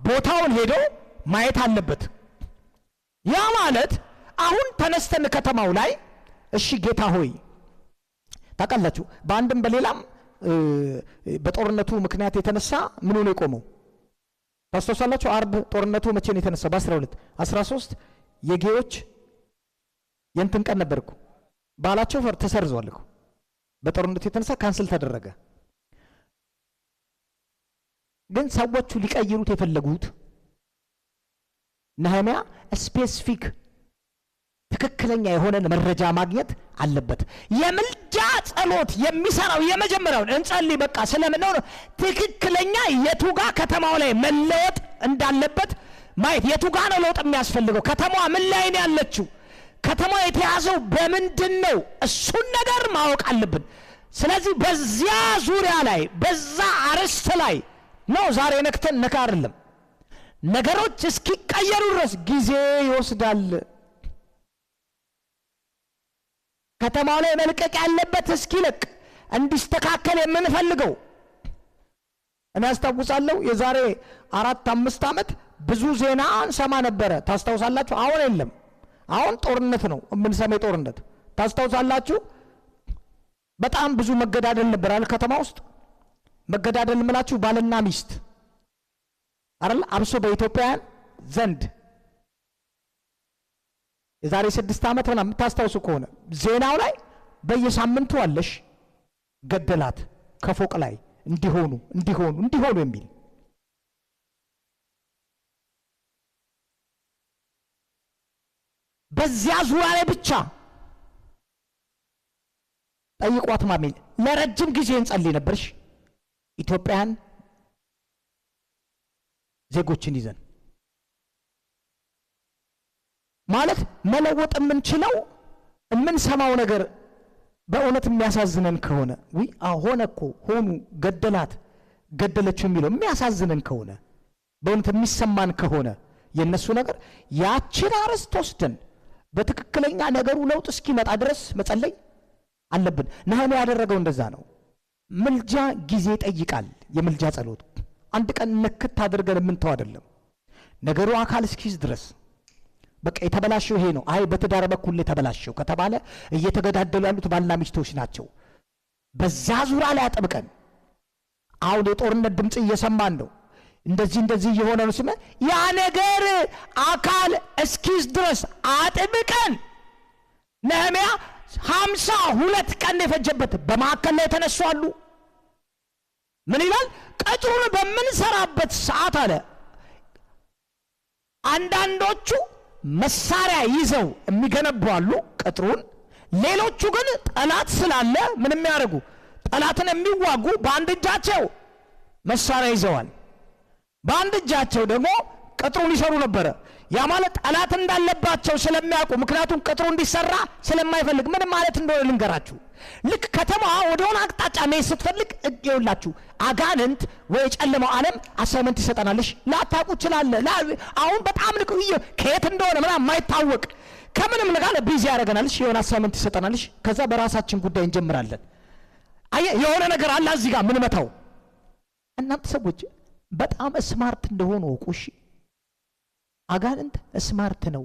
ቦታውን ሄዶ ማየት አለበት። ያ ማለት አሁን ተነስተን ከተማው ላይ እሺ ጌታ ሆይ ታውቃላችሁ፣ በአንድም በሌላም በጦርነቱ ምክንያት የተነሳ ምን ሆነ የቆመው ታስታውሳላችሁ? አርብ ጦርነቱ መቼ ነው የተነሳው? በ12 13 የጌዎች የእንትን ቀን ነበርኩ ባላቸው ተሰርዟል እኮ በጦርነቱ የተነሳ ካንስል ተደረገ። ግን ሰዎቹ ሊቀይሩት የፈለጉት ነህምያ ስፔሲፊክ ትክክለኛ የሆነ መረጃ ማግኘት አለበት። የምልጃ ጸሎት የሚሰራው የመጀመሪያውን እንጸልይ በቃ ስለምን ነው ትክክለኛ የቱጋ ከተማው ላይ መለወጥ እንዳለበት ማየት። የቱጋ ነው ለውጥ የሚያስፈልገው? ከተማዋ ምን ላይ ነው ያለችው? ከተማዋ የተያዘው በምንድን ነው? እሱን ነገር ማወቅ አለብን። ስለዚህ በዚያ ዙሪያ ላይ በዛ አርዕስት ላይ ነው ዛሬ ነክተን ነካ አይደለም። ነገሮች እስኪቀየሩ ድረስ ጊዜ ይወስዳል። ከተማው ላይ መልቀቅ ያለበት እስኪለቅ እንዲስተካከል የምንፈልገው እኔ አስታውሳለሁ። የዛሬ 4-5 ዓመት ብዙ ዜና እንሰማ ነበረ። ታስታውሳላችሁ? አሁን የለም። አሁን ጦርነት ነው የምንሰማው። ጦርነት ታስታውሳላችሁ? በጣም ብዙ መገዳደል ነበር አይደል? ከተማ ውስጥ መገዳደል ምላችሁ ባልና ሚስት አይደል? አብሶ በኢትዮጵያውያን ዘንድ የዛሬ 6 ዓመት ምናምን የምታስታውሱ ከሆነ ዜናው ላይ በየሳምንቱ አለሽ ገደላት ከፎቅ ላይ እንዲሆኑ የሚል በዚያ ዙሪያ ላይ ብቻ ጠይቋት ማሜ ለረጅም ጊዜ እንጸልይ ነበርሽ ኢትዮጵያን ዜጎችን ይዘን ማለት መለወጥ የምንችለው የምንሰማው ነገር በእውነት የሚያሳዝነን ከሆነ ወይ አሆነኮ ሆኑ ገደለችው የሚለው የሚያሳዝነን ከሆነ በእውነት የሚሰማን ከሆነ የነሱ ነገር ያችን አርስት ወስደን በትክክለኛ ነገሩ ለውጥ እስኪመጣ ድረስ መጸለይ አለብን። ነህምያ ያደረገው እንደዛ ነው። ምልጃ ጊዜ ይጠይቃል። የምልጃ ጸሎት አንድ ቀን ነክት አድርገን የምንተው አይደለም። ነገሩ አካል እስኪዝ ድረስ በቃ የተበላሸው ይሄ ነው። አይ በትዳር በኩል የተበላሸው ከተባለ እየተገዳደሉ ያሉት ባልና ሚስቶች ናቸው። በዛ ዙሪያ ላይ አጥብቀን አሁን የጦርነት ድምጽ እየሰማን ነው። እንደዚህ እየሆነ ነው ሲመ ያ ነገር አካል እስኪዝ ድረስ አጥብቀን ነህምያ 52 ቀን የፈጀበት በማከለ ላይ ተነሷሉ። ምን ይላል? ቀጥሩን በመንሰራበት ሰዓት አለ አንዳንዶቹ መሳሪያ ይዘው የሚገነቡ አሉ ቀጥሩን። ሌሎቹ ግን ጠላት ስላለ ምንም ያደርጉ ጠላትን የሚዋጉ በአንድ እጃቸው መሳሪያ ይዘዋል፣ በአንድ እጃቸው ደግሞ ቀጥሩን ይሰሩ ነበር። ያ ማለት ጠላት እንዳለባቸው ስለሚያውቁ ምክንያቱም ቀጥሩ እንዲሰራ ስለማይፈልግ ምን ማለት እንደሆነ ልንገራችሁ። ልክ ከተማ ወደሆነ አቅጣጫ መሄድ ስትፈልግ እየውላችሁ አጋንንት ወይ ጨለማው ዓለም አሳይመንት ይሰጠናልሽ ላታውቁ ይችላል። አሁን በጣም ልክ ከየት እንደሆነ ምናምን የማይታወቅ ከምንም ነገር ቢዚ ያደርገናልሽ የሆነ አሳይመንት ይሰጠናልሽ። ከዛ በራሳችን ጉዳይ እንጀምራለን። የሆነ ነገር አለ እዚህ ጋር ምን መታው። እናንተ ሰዎች በጣም ስማርት እንደሆኑ ወቁሽ። አጋንንት ስማርት ነው።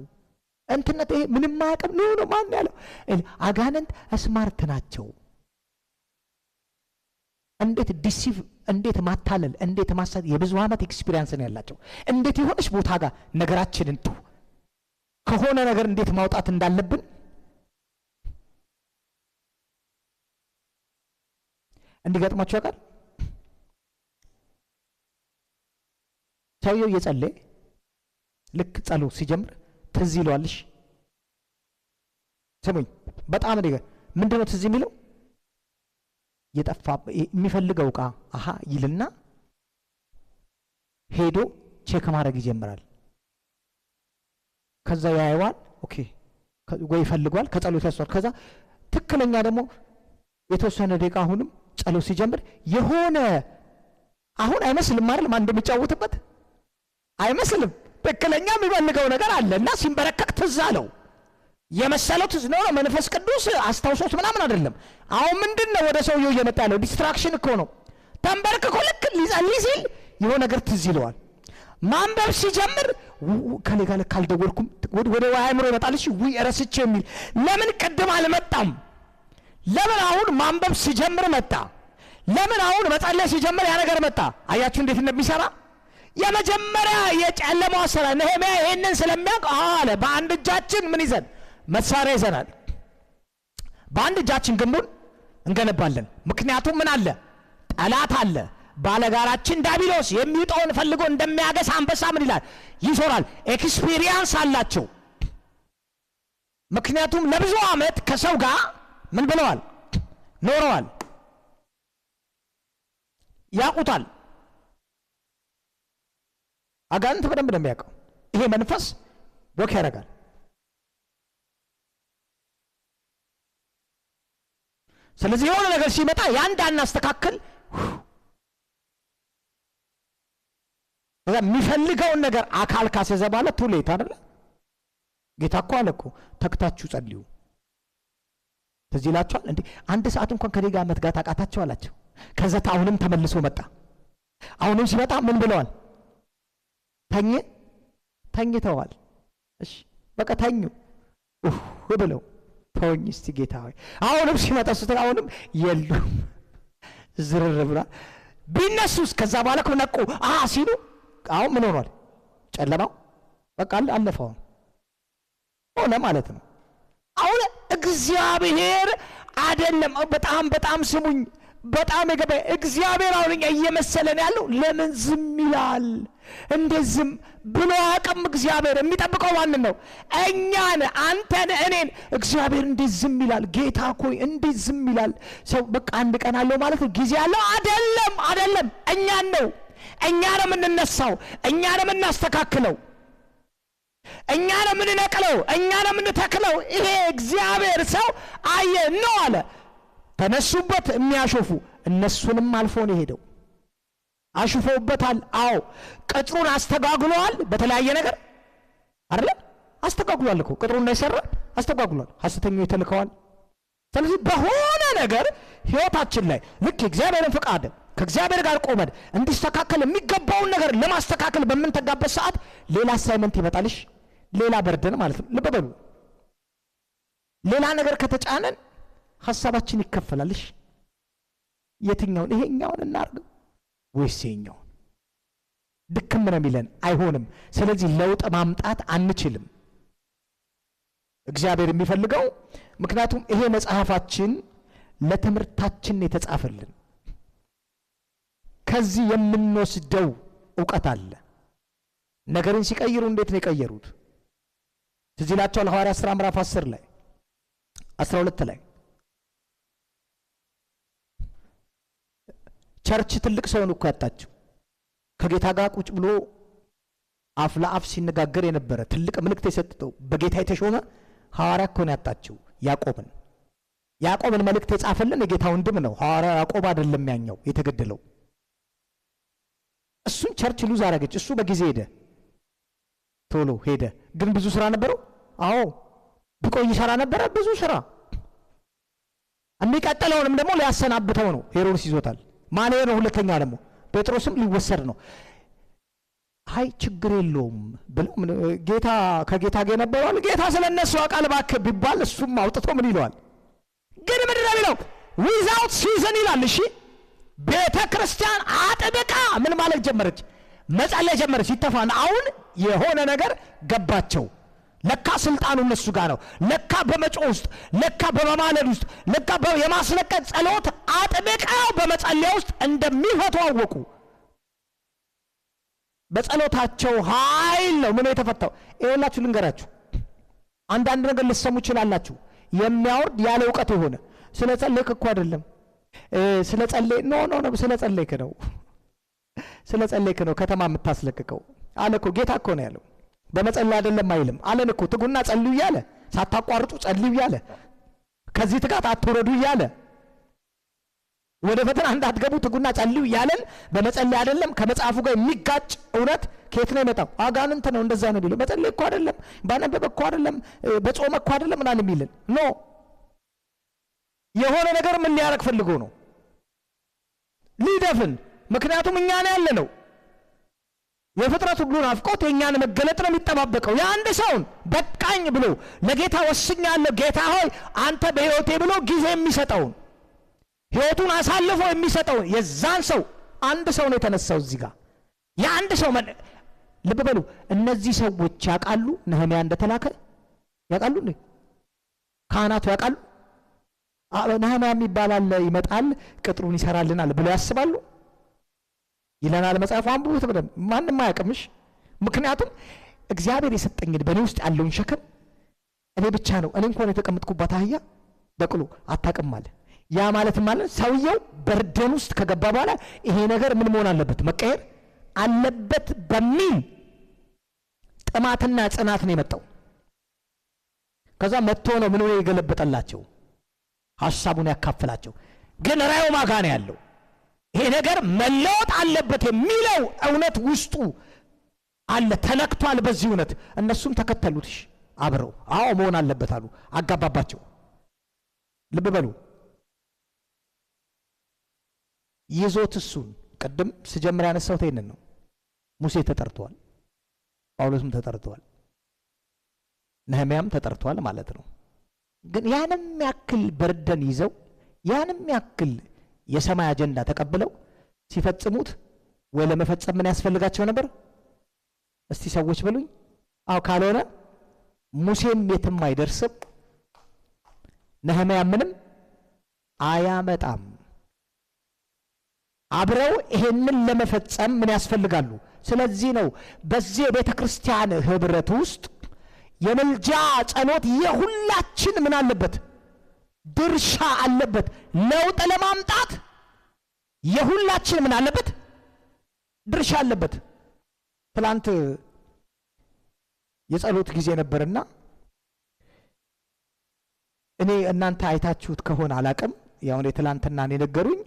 እንትነት ይሄ ምንም ማያውቅም ነው ማን ያለው? አጋንንት ስማርት ናቸው። እንዴት ዲሲቭ እንዴት ማታለል እንዴት ማሳት የብዙ ዓመት ኤክስፒሪየንስ ነው ያላቸው። እንዴት የሆነች ቦታ ጋር ነገራችንን ከሆነ ነገር እንዴት ማውጣት እንዳለብን እንዲገጥማችሁ ያውቃል። ሰውየው እየጸለየ ልክ ጸሎት ሲጀምር ትዝ ይለዋልሽ። ስሙኝ በጣም ነገር ምንድነው ትዝ የሚለው? የጠፋ የሚፈልገው ዕቃ ይልና ሄዶ ቼክ ማድረግ ይጀምራል። ከዛ ያየዋል። ኦኬ ወይ ይፈልጓል። ከጸሎት ያስወር ከዛ ትክክለኛ ደግሞ የተወሰነ ደቂቃ አሁንም ጸሎት ሲጀምር የሆነ አሁን አይመስልም አይደል? ማን እንደሚጫወትበት አይመስልም። ትክክለኛ የሚፈልገው ነገር አለና ሲንበረከክ ትዝ አለው። የመሰለው ትዝ ነው። መንፈስ ቅዱስ አስታውሶት ምናምን አይደለም። አሁን ምንድነው ወደ ሰውየው እየመጣ ያለው? ዲስትራክሽን እኮ ነው። ተንበርክኮ ልክ ሊጸልይ ሲል የሆነ ነገር ትዝ ይለዋል። ማንበብ ሲጀምር ከሌላ ጋር ካልደወልኩም ወደ አእምሮ ይመጣልሽ ወይ ረስቼ የሚል ለምን ቅድም አልመጣም? ለምን አሁን ማንበብ ሲጀምር መጣ? ለምን አሁን መጸለይ ሲጀምር ያ ነገር መጣ? አያችሁ እንዴት እንደሚሰራ። የመጀመሪያ የጨለማው ስራ ነህምያ ይሄንን ስለሚያውቅ አለ በአንድ እጃችን ምን ይዘን መሳሪያ ይዘናል፣ በአንድ እጃችን ግንቡን እንገነባለን። ምክንያቱም ምን አለ? ጠላት አለ። ባለጋራችን ዳቢሎስ የሚውጠውን ፈልጎ እንደሚያገሳ አንበሳ ምን ይላል? ይዞራል። ኤክስፒሪየንስ አላቸው። ምክንያቱም ለብዙ ዓመት ከሰው ጋር ምን ብለዋል? ኖረዋል። ያውቁታል። አጋንንት በደንብ ነው የሚያውቀው። ይሄ መንፈስ ወክ ያደርጋል። ስለዚህ የሆነ ነገር ሲመጣ ያን እንዳናስተካክል የሚፈልገውን ነገር አካል ካስያዘ በኋላ ቱሌት አይደለ? ጌታ እኮ አለ እኮ ተግታችሁ ጸልዩ። ትዝ ይላችኋል እንዴ? አንድ ሰዓት እንኳን ከኔ ጋር መትጋት አቃታቸው አላቸው። ከዛ አሁንም ተመልሶ መጣ። አሁንም ሲመጣ ምን ብለዋል? ተኝተዋል። እሺ በቃ ተኙ ብለው ተወኝ እስቲ ጌታ ሆይ። አሁንም ሲመጣ ስትል አሁንም የሉም ዝርር ብላ ቢነሱስ ከዛ በኋላ ነቁ ሲሉ አሁን ምን ሆኗል? ጨለማው በቃ አለፈው ሆነ ማለት ነው። አሁን እግዚአብሔር አይደለም። በጣም ስሙኝ፣ በጣም የገባ እግዚአብሔር አሁን እየመሰለን ያለው ለምን ዝም ይላል? እንደዝም ብሎ አቅም እግዚአብሔር የሚጠብቀው ማንን ነው? እኛን፣ አንተን፣ እኔን። እግዚአብሔር እንደዝም ይላል። ጌታ ኮይ እንደዝም ይላል። ሰው በቃ አንድ ቀን አለው ማለት ነው፣ ጊዜ አለው አይደለም። እኛን ነው። እኛ ነው የምንነሳው፣ እኛ ነው የምናስተካክለው፣ እኛ ነው የምንነቅለው፣ እኛ ነው የምንተክለው። ይሄ እግዚአብሔር ሰው አየ ነው አለ። ተነሱበት የሚያሾፉ፣ እነሱንም አልፎ ነው ሄደው። አሽፈውበታል። አዎ ቅጥሩን አስተጋግሏል። በተለያየ ነገር አይደል? አስተጋግሏል እኮ ቅጥሩን እንዳይሰራ አስተጋግሏል። ሐሰተኞች ተልከዋል። ስለዚህ በሆነ ነገር ህይወታችን ላይ ልክ እግዚአብሔርን ፍቃድ ከእግዚአብሔር ጋር ቆመን እንዲስተካከል የሚገባውን ነገር ለማስተካከል በምንተጋበት ሰዓት ሌላ አሳይመንት ይመጣልሽ፣ ሌላ በርደን ማለት ነው። ልብ በሉ። ሌላ ነገር ከተጫነን ሐሳባችን ይከፈላልሽ። የትኛውን? ይሄኛውን እናርገው ወይስ ይሄኛውን? ድክም ነው የሚለን፣ አይሆንም። ስለዚህ ለውጥ ማምጣት አንችልም። እግዚአብሔር የሚፈልገው ምክንያቱም ይሄ መጽሐፋችን ለትምህርታችን የተጻፈልን ከዚህ የምንወስደው ዕውቀት አለ። ነገርን ሲቀይሩ እንዴት ነው የቀየሩት? ትዝ ይላችኋል ሐዋርያት ሥራ ምዕራፍ 10 ላይ 12 ላይ ቸርች ትልቅ ሰውን እኮ ያጣችው ከጌታ ጋር ቁጭ ብሎ አፍ ለአፍ ሲነጋገር የነበረ ትልቅ መልእክት የሰጠው በጌታ የተሾመ ሐዋርያ እኮ ነው ያጣችው። ያዕቆብን መልእክት የጻፈልን የጌታ ወንድም ነው። ሐዋርያ ያዕቆብ አይደለም ያኛው የተገደለው። እሱን ቸርች ሉዝ አረገች። እሱ በጊዜ ሄደ፣ ቶሎ ሄደ። ግን ብዙ ስራ ነበረው። አዎ ቢቆይ ይሰራ ነበረ ብዙ ስራ። የሚቀጥለውንም ደግሞ ሊያሰናብተው ነው። ሄሮድስ ይዞታል። ማን ነው? ሁለተኛ ደግሞ ጴጥሮስም ሊወሰድ ነው። አይ ችግር የለውም ብለው ጌታ ከጌታ ጋር ነበረዋል። ጌታ ስለነሱ አቃል እባክህ ቢባል እሱም አውጥቶ ምን ይለዋል? ግን ምንድን ነው የሚለው? ዊዛውት ሲዝን ይላል። እሺ ቤተ ክርስቲያን አጥብቃ ምን ማለት ጀመረች? መጸለይ ጀመረች። ይተፋን አሁን የሆነ ነገር ገባቸው። ለካ ስልጣኑ እነሱ ጋር ነው። ለካ በመጮህ ውስጥ፣ ለካ በመማለድ ውስጥ፣ ለካ የማስለቀቅ ጸሎት አጥብቀው በመጸለይ ውስጥ እንደሚፈቱ አወቁ። በጸሎታቸው ኃይል ነው ምን የተፈታው። ይኸውላችሁ ልንገራችሁ፣ አንዳንድ ነገር ልትሰሙ ይችላላችሁ። የሚያወርድ ያለ ዕውቀት የሆነ ስለ ጸለይክ እኮ አይደለም፣ ስለ ጸለይ ኖ ስለ ጸለይክ ነው፣ ስለ ጸለይክ ነው ከተማ የምታስለቅቀው አለ እኮ ጌታ እኮ ነው ያለው። በመጸለይ አይደለም አይልም አለን እኮ። ትጉና ጸልዩ እያለ ሳታቋርጡ ጸልዩ እያለ ከዚህ ትጋት አትወረዱ እያለ ወደ ፈተና እንዳትገቡ ትጉና ጸልዩ እያለን በመጸለይ አይደለም። ከመጽሐፉ ጋር የሚጋጭ እውነት ከየት ነው የመጣው? አጋንንት ነው እንደዛ ነው ቢሉ መጸለይ እኮ አይደለም፣ ባነበበ እኮ አይደለም፣ በጾመ እኮ አይደለም ምናምን የሚልን ኖ የሆነ ነገር ምን ሊያረግ ፈልጎ ነው? ሊደፍን። ምክንያቱም እኛ ነው ያለ ነው። የፍጥረት ሁሉ ናፍቆት የእኛን መገለጥ ነው የሚጠባበቀው። የአንድ ሰውን በቃኝ ብሎ ለጌታ ወስኛለሁ፣ ጌታ ሆይ አንተ በሕይወቴ ብሎ ጊዜ የሚሰጠውን ሕይወቱን አሳልፎ የሚሰጠውን የዛን ሰው አንድ ሰው ነው የተነሳው እዚህ ጋር የአንድ ሰው ልብ በሉ። እነዚህ ሰዎች ያውቃሉ ነህምያ እንደተላከ ያውቃሉ እንዴ? ካህናቱ ያውቃሉ? ነህምያ የሚባል አለ ይመጣል ቅጥሩን ይሰራልናል ብለው ያስባሉ? ይለናል መጽሐፉ። አንብቡት በደምብ። ማንም አያውቅምሽ። ምክንያቱም እግዚአብሔር የሰጠኝ በእኔ ውስጥ ያለውን ሸክም እኔ ብቻ ነው። እኔ እንኳን የተቀመጥኩባት አህያ በቅሎ አታውቅም አለ። ያ ማለት ማለት ሰውየው በርደን ውስጥ ከገባ በኋላ ይሄ ነገር ምን መሆን አለበት? መቀየር አለበት በሚል ጥማትና ጽናት ነው የመጣው። ከዛ መጥቶ ነው ምን ሆነ የገለበጠላቸው፣ ሐሳቡን ያካፈላቸው። ግን ራእዩ ማጋ ነው ያለው። ይሄ ነገር መለወጥ አለበት የሚለው እውነት ውስጡ አለ፣ ተነክቷል በዚህ እውነት። እነሱም ተከተሉት አብረው። አዎ መሆን አለበት አሉ፣ አጋባባቸው። ልብ በሉ። ይዞት እሱን ቅድም ስጀምር ያነሳሁት ይሄንን ነው። ሙሴ ተጠርቷል፣ ጳውሎስም ተጠርቷል፣ ነህምያም ተጠርቷል ማለት ነው። ግን ያንም ያክል በርደን ይዘው ያንም ያክል የሰማይ አጀንዳ ተቀብለው ሲፈጽሙት ወይ ለመፈጸም ምን ያስፈልጋቸው ነበር? እስቲ ሰዎች በሉኝ። አው ካልሆነ ሙሴም የትም አይደርስም፣ ነህምያ ምንም አያመጣም። አብረው ይሄንን ለመፈጸም ምን ያስፈልጋሉ? ስለዚህ ነው በዚህ ቤተ ክርስቲያን ህብረት ውስጥ የምልጃ ጸሎት የሁላችን ምን አለበት? ድርሻ አለበት። ለውጥ ለማምጣት የሁላችን ምን አለበት? ድርሻ አለበት። ትላንት የጸሎት ጊዜ ነበርና እኔ እናንተ አይታችሁት ከሆነ አላቅም፣ ያው እኔ ትላንትና ነገሩኝ፣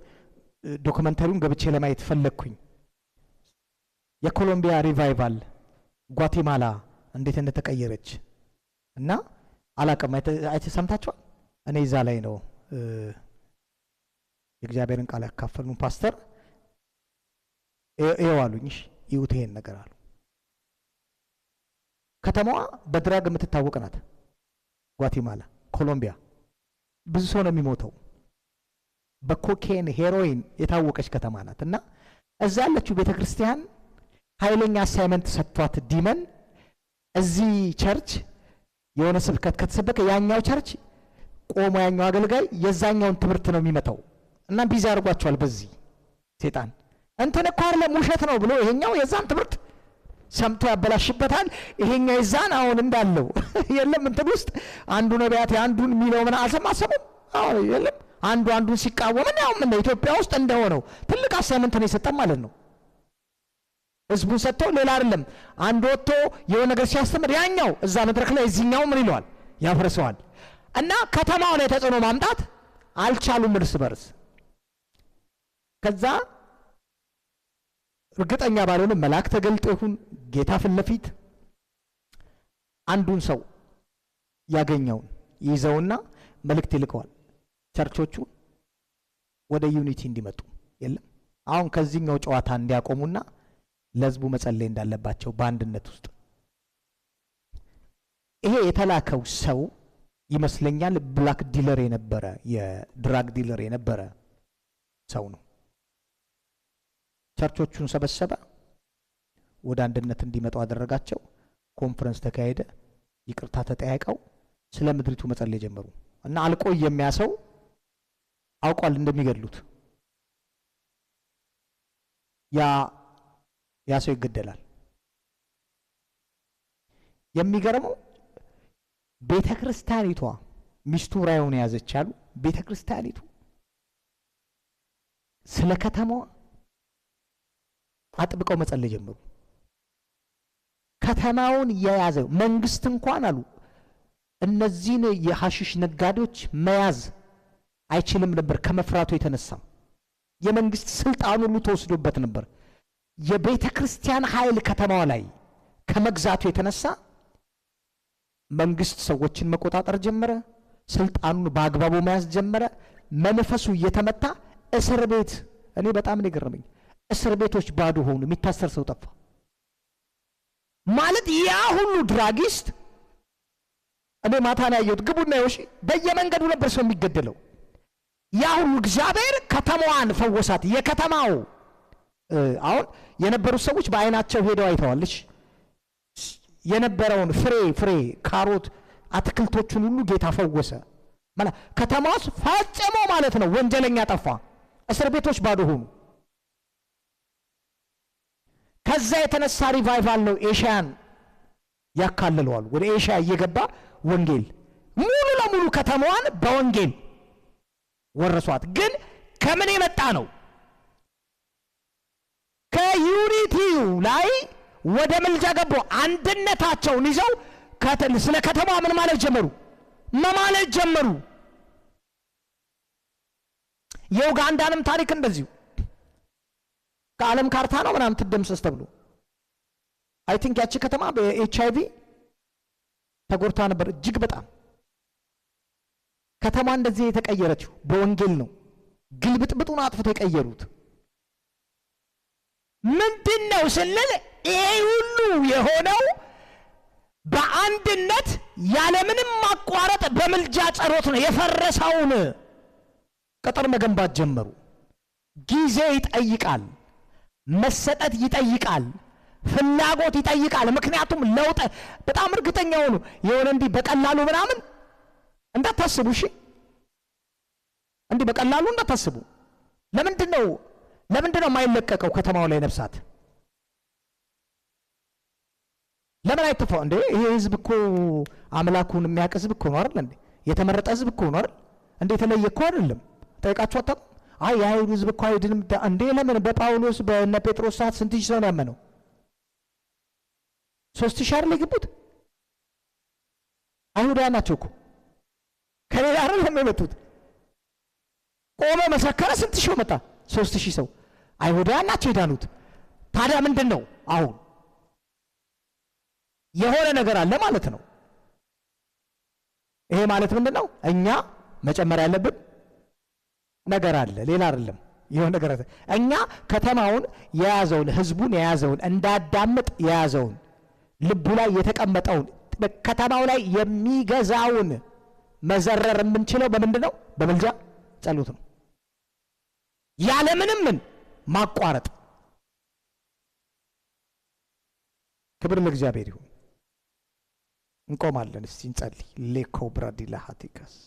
ዶክመንተሪውን ገብቼ ለማየት ፈለግኩኝ። የኮሎምቢያ ሪቫይቫል ጓቲማላ እንዴት እንደተቀየረች እና አላቅም፣ ሰምታችኋል? እኔ እዛ ላይ ነው የእግዚአብሔርን ቃል ያካፈሉን ፓስተር ይዋሉኝ ይውቴን ነገር አሉ። ከተማዋ በድራግ የምትታወቅ ናት። ጓቲማላ ኮሎምቢያ ብዙ ሰው ነው የሚሞተው። በኮኬን ሄሮይን የታወቀች ከተማ ናት። እና እዛ ያለችው ቤተክርስቲያን ኃይለኛ አሳይመንት ሰጥቷት ዲመን እዚህ ቸርች የሆነ ስብከት ከተሰበከ ያኛው ቸርች ቆሞ ያኛው አገልጋይ የዛኛውን ትምህርት ነው የሚመታው እና ቢዛ አድርጓቸዋል። በዚህ ሴጣን እንትን እኮ አይደለም ውሸት ነው ብሎ ይሄኛው የዛን ትምህርት ሰምቶ ያበላሽበታል። ይሄኛው የዛን አሁን እንዳለው የለም እንትን ውስጥ አንዱ ነቢያት አንዱን የሚለው ምን አሰማሰበም። አሁን የለም አንዱ አንዱን ሲቃወም ነው። ምን ኢትዮጵያ ውስጥ እንደሆነው ትልቅ አሳይመንት ነው የሰጠን ማለት ነው። ህዝቡን ሰጥተው ሌላ አይደለም አንድ ወጥቶ የሆነ ነገር ሲያስተምር ያኛው እዛ መድረክ ላይ እዚህኛው ምን ይለዋል? ያፈርሰዋል። እና ከተማው ላይ ተጽዕኖ ማምጣት አልቻሉም እርስ በርስ። ከዛ እርግጠኛ ባልሆንም መልአክ ተገልጦ ይሁን ጌታ ፊት ለፊት አንዱን ሰው ያገኘውን ይዘውና መልእክት ይልከዋል ቸርቾቹ ወደ ዩኒቲ እንዲመጡ። የለም አሁን ከዚህኛው ጨዋታ እንዲያቆሙና ለህዝቡ መጸለይ እንዳለባቸው በአንድነት ውስጥ። ይሄ የተላከው ሰው ይመስለኛል ብላክ ዲለር የነበረ የድራግ ዲለር የነበረ ሰው ነው። ቸርቾቹን ሰበሰበ፣ ወደ አንድነት እንዲመጡ አደረጋቸው። ኮንፈረንስ ተካሄደ፣ ይቅርታ ተጠያይቀው ስለ ምድሪቱ መጸለይ ጀመሩ። እና አልቆይ የሚያሰው አውቋል እንደሚገድሉት ያ ሰው ይገደላል። የሚገርመው ቤተክርስቲያኒቷ ሚስቱ ራዩን ያዘች አሉ። ቤተክርስቲያኒቱ ስለ ከተማዋ አጥብቀው መጸለይ ጀመሩ። ከተማውን የያዘው መንግስት እንኳን አሉ እነዚህን የሐሽሽ ነጋዴዎች መያዝ አይችልም ነበር ከመፍራቱ የተነሳ። የመንግስት ስልጣን ሁሉ ተወስዶበት ነበር። የቤተ ክርስቲያን ኃይል ከተማዋ ላይ ከመግዛቱ የተነሳ መንግስት ሰዎችን መቆጣጠር ጀመረ። ስልጣኑን በአግባቡ መያዝ ጀመረ። መንፈሱ እየተመታ እስር ቤት፣ እኔ በጣም ነው የገረመኝ፣ እስር ቤቶች ባዶ ሆኑ። የሚታሰር ሰው ጠፋ ማለት ያ ሁሉ ድራጊስት። እኔ ማታ ነው ያየሁት፣ ግቡና ይወሺ በየመንገዱ ነበር ሰው የሚገደለው። ያ ሁሉ እግዚአብሔር ከተማዋን ፈወሳት። የከተማው አሁን የነበሩት ሰዎች በአይናቸው ሄደው አይተዋልሽ የነበረውን ፍሬ ካሮት አትክልቶቹን ሁሉ ጌታ ፈወሰ። ማለት ከተማውስ ፈጽሞ ማለት ነው ወንጀለኛ ጠፋ። እስር ቤቶች ባዶ ሆኑ። ከዛ የተነሳ ሪቫይቫል ነው ኤሽያን ያካልለዋል። ወደ ኤሽያ እየገባ ወንጌል ሙሉ ለሙሉ ከተማዋን በወንጌል ወረሷት። ግን ከምን የመጣ ነው? ከዩኒቲው ላይ ወደ ምልጃ ገቡ። አንድነታቸውን ይዘው ስለ ከተማ ምን ማለት ጀመሩ? መማለት ጀመሩ። የኡጋንዳንም ታሪክ እንደዚሁ ከዓለም ካርታ ነው ምናምን ትደምሰስ ተብሎ አይ ቲንክ ያቺ ከተማ በኤችአይቪ ተጎድታ ነበር እጅግ በጣም። ከተማ እንደዚህ የተቀየረችው በወንጌል ነው። ግልብጥብጡን አጥፍቶ የቀየሩት ምንድነው ስንል ይሄ ሁሉ የሆነው በአንድነት ያለምንም ማቋረጥ በምልጃ ጸሎት ነው። የፈረሰውን ቅጥር መገንባት ጀመሩ። ጊዜ ይጠይቃል፣ መሰጠት ይጠይቃል፣ ፍላጎት ይጠይቃል። ምክንያቱም ለውጥ በጣም እርግጠኛ ሆኑ የሆነ እንዲህ በቀላሉ ምናምን እንዳታስቡ። እሺ እንዲህ በቀላሉ እንዳታስቡ። ለምንድነው የማይለቀቀው ከተማው ላይ ነፍሳት? ለምን አይተፋው እንዴ? ይሄ ህዝብ እኮ አምላኩን የሚያውቅ ህዝብ እኮ ነው አይደል እንዴ? የተመረጠ ህዝብ እኮ ነው አይደል እንዴ? የተለየ እኮ አይደለም። ጠይቃችሁ አታውቁም? አይ የአይሁድ ህዝብ እኮ አይድንም እንዴ? ለምን? በጳውሎስ በእነ ጴጥሮስ ሰዓት ስንት ሺህ ሰው ነው ያመነው? 3000 አይደል የገቡት? አይሁዳውያን ናቸው እኮ ከሌላ አይደለም የመጡት። ቆመ መሰከረ፣ ስንት ሺህ መጣ? 3000 ሰው። አይሁዳውያን ናቸው የዳኑት። ታዲያ ምንድን ነው አሁን? የሆነ ነገር አለ ማለት ነው። ይሄ ማለት ምንድን ነው? እኛ መጨመር ያለብን ነገር አለ፣ ሌላ አይደለም። የሆነ ነገር አለ። እኛ ከተማውን የያዘውን ህዝቡን የያዘውን እንዳዳምጥ የያዘውን ልቡ ላይ የተቀመጠውን ከተማው ላይ የሚገዛውን መዘረር የምንችለው በምንድን ነው? በምልጃ ጸሎት ነው። ያለምንም ምን ማቋረጥ። ክብር ለእግዚአብሔር ይሁን። እንቆማለን እስቲ እንጸልይ። ሌኮ ብራዲላ ሃቲካስ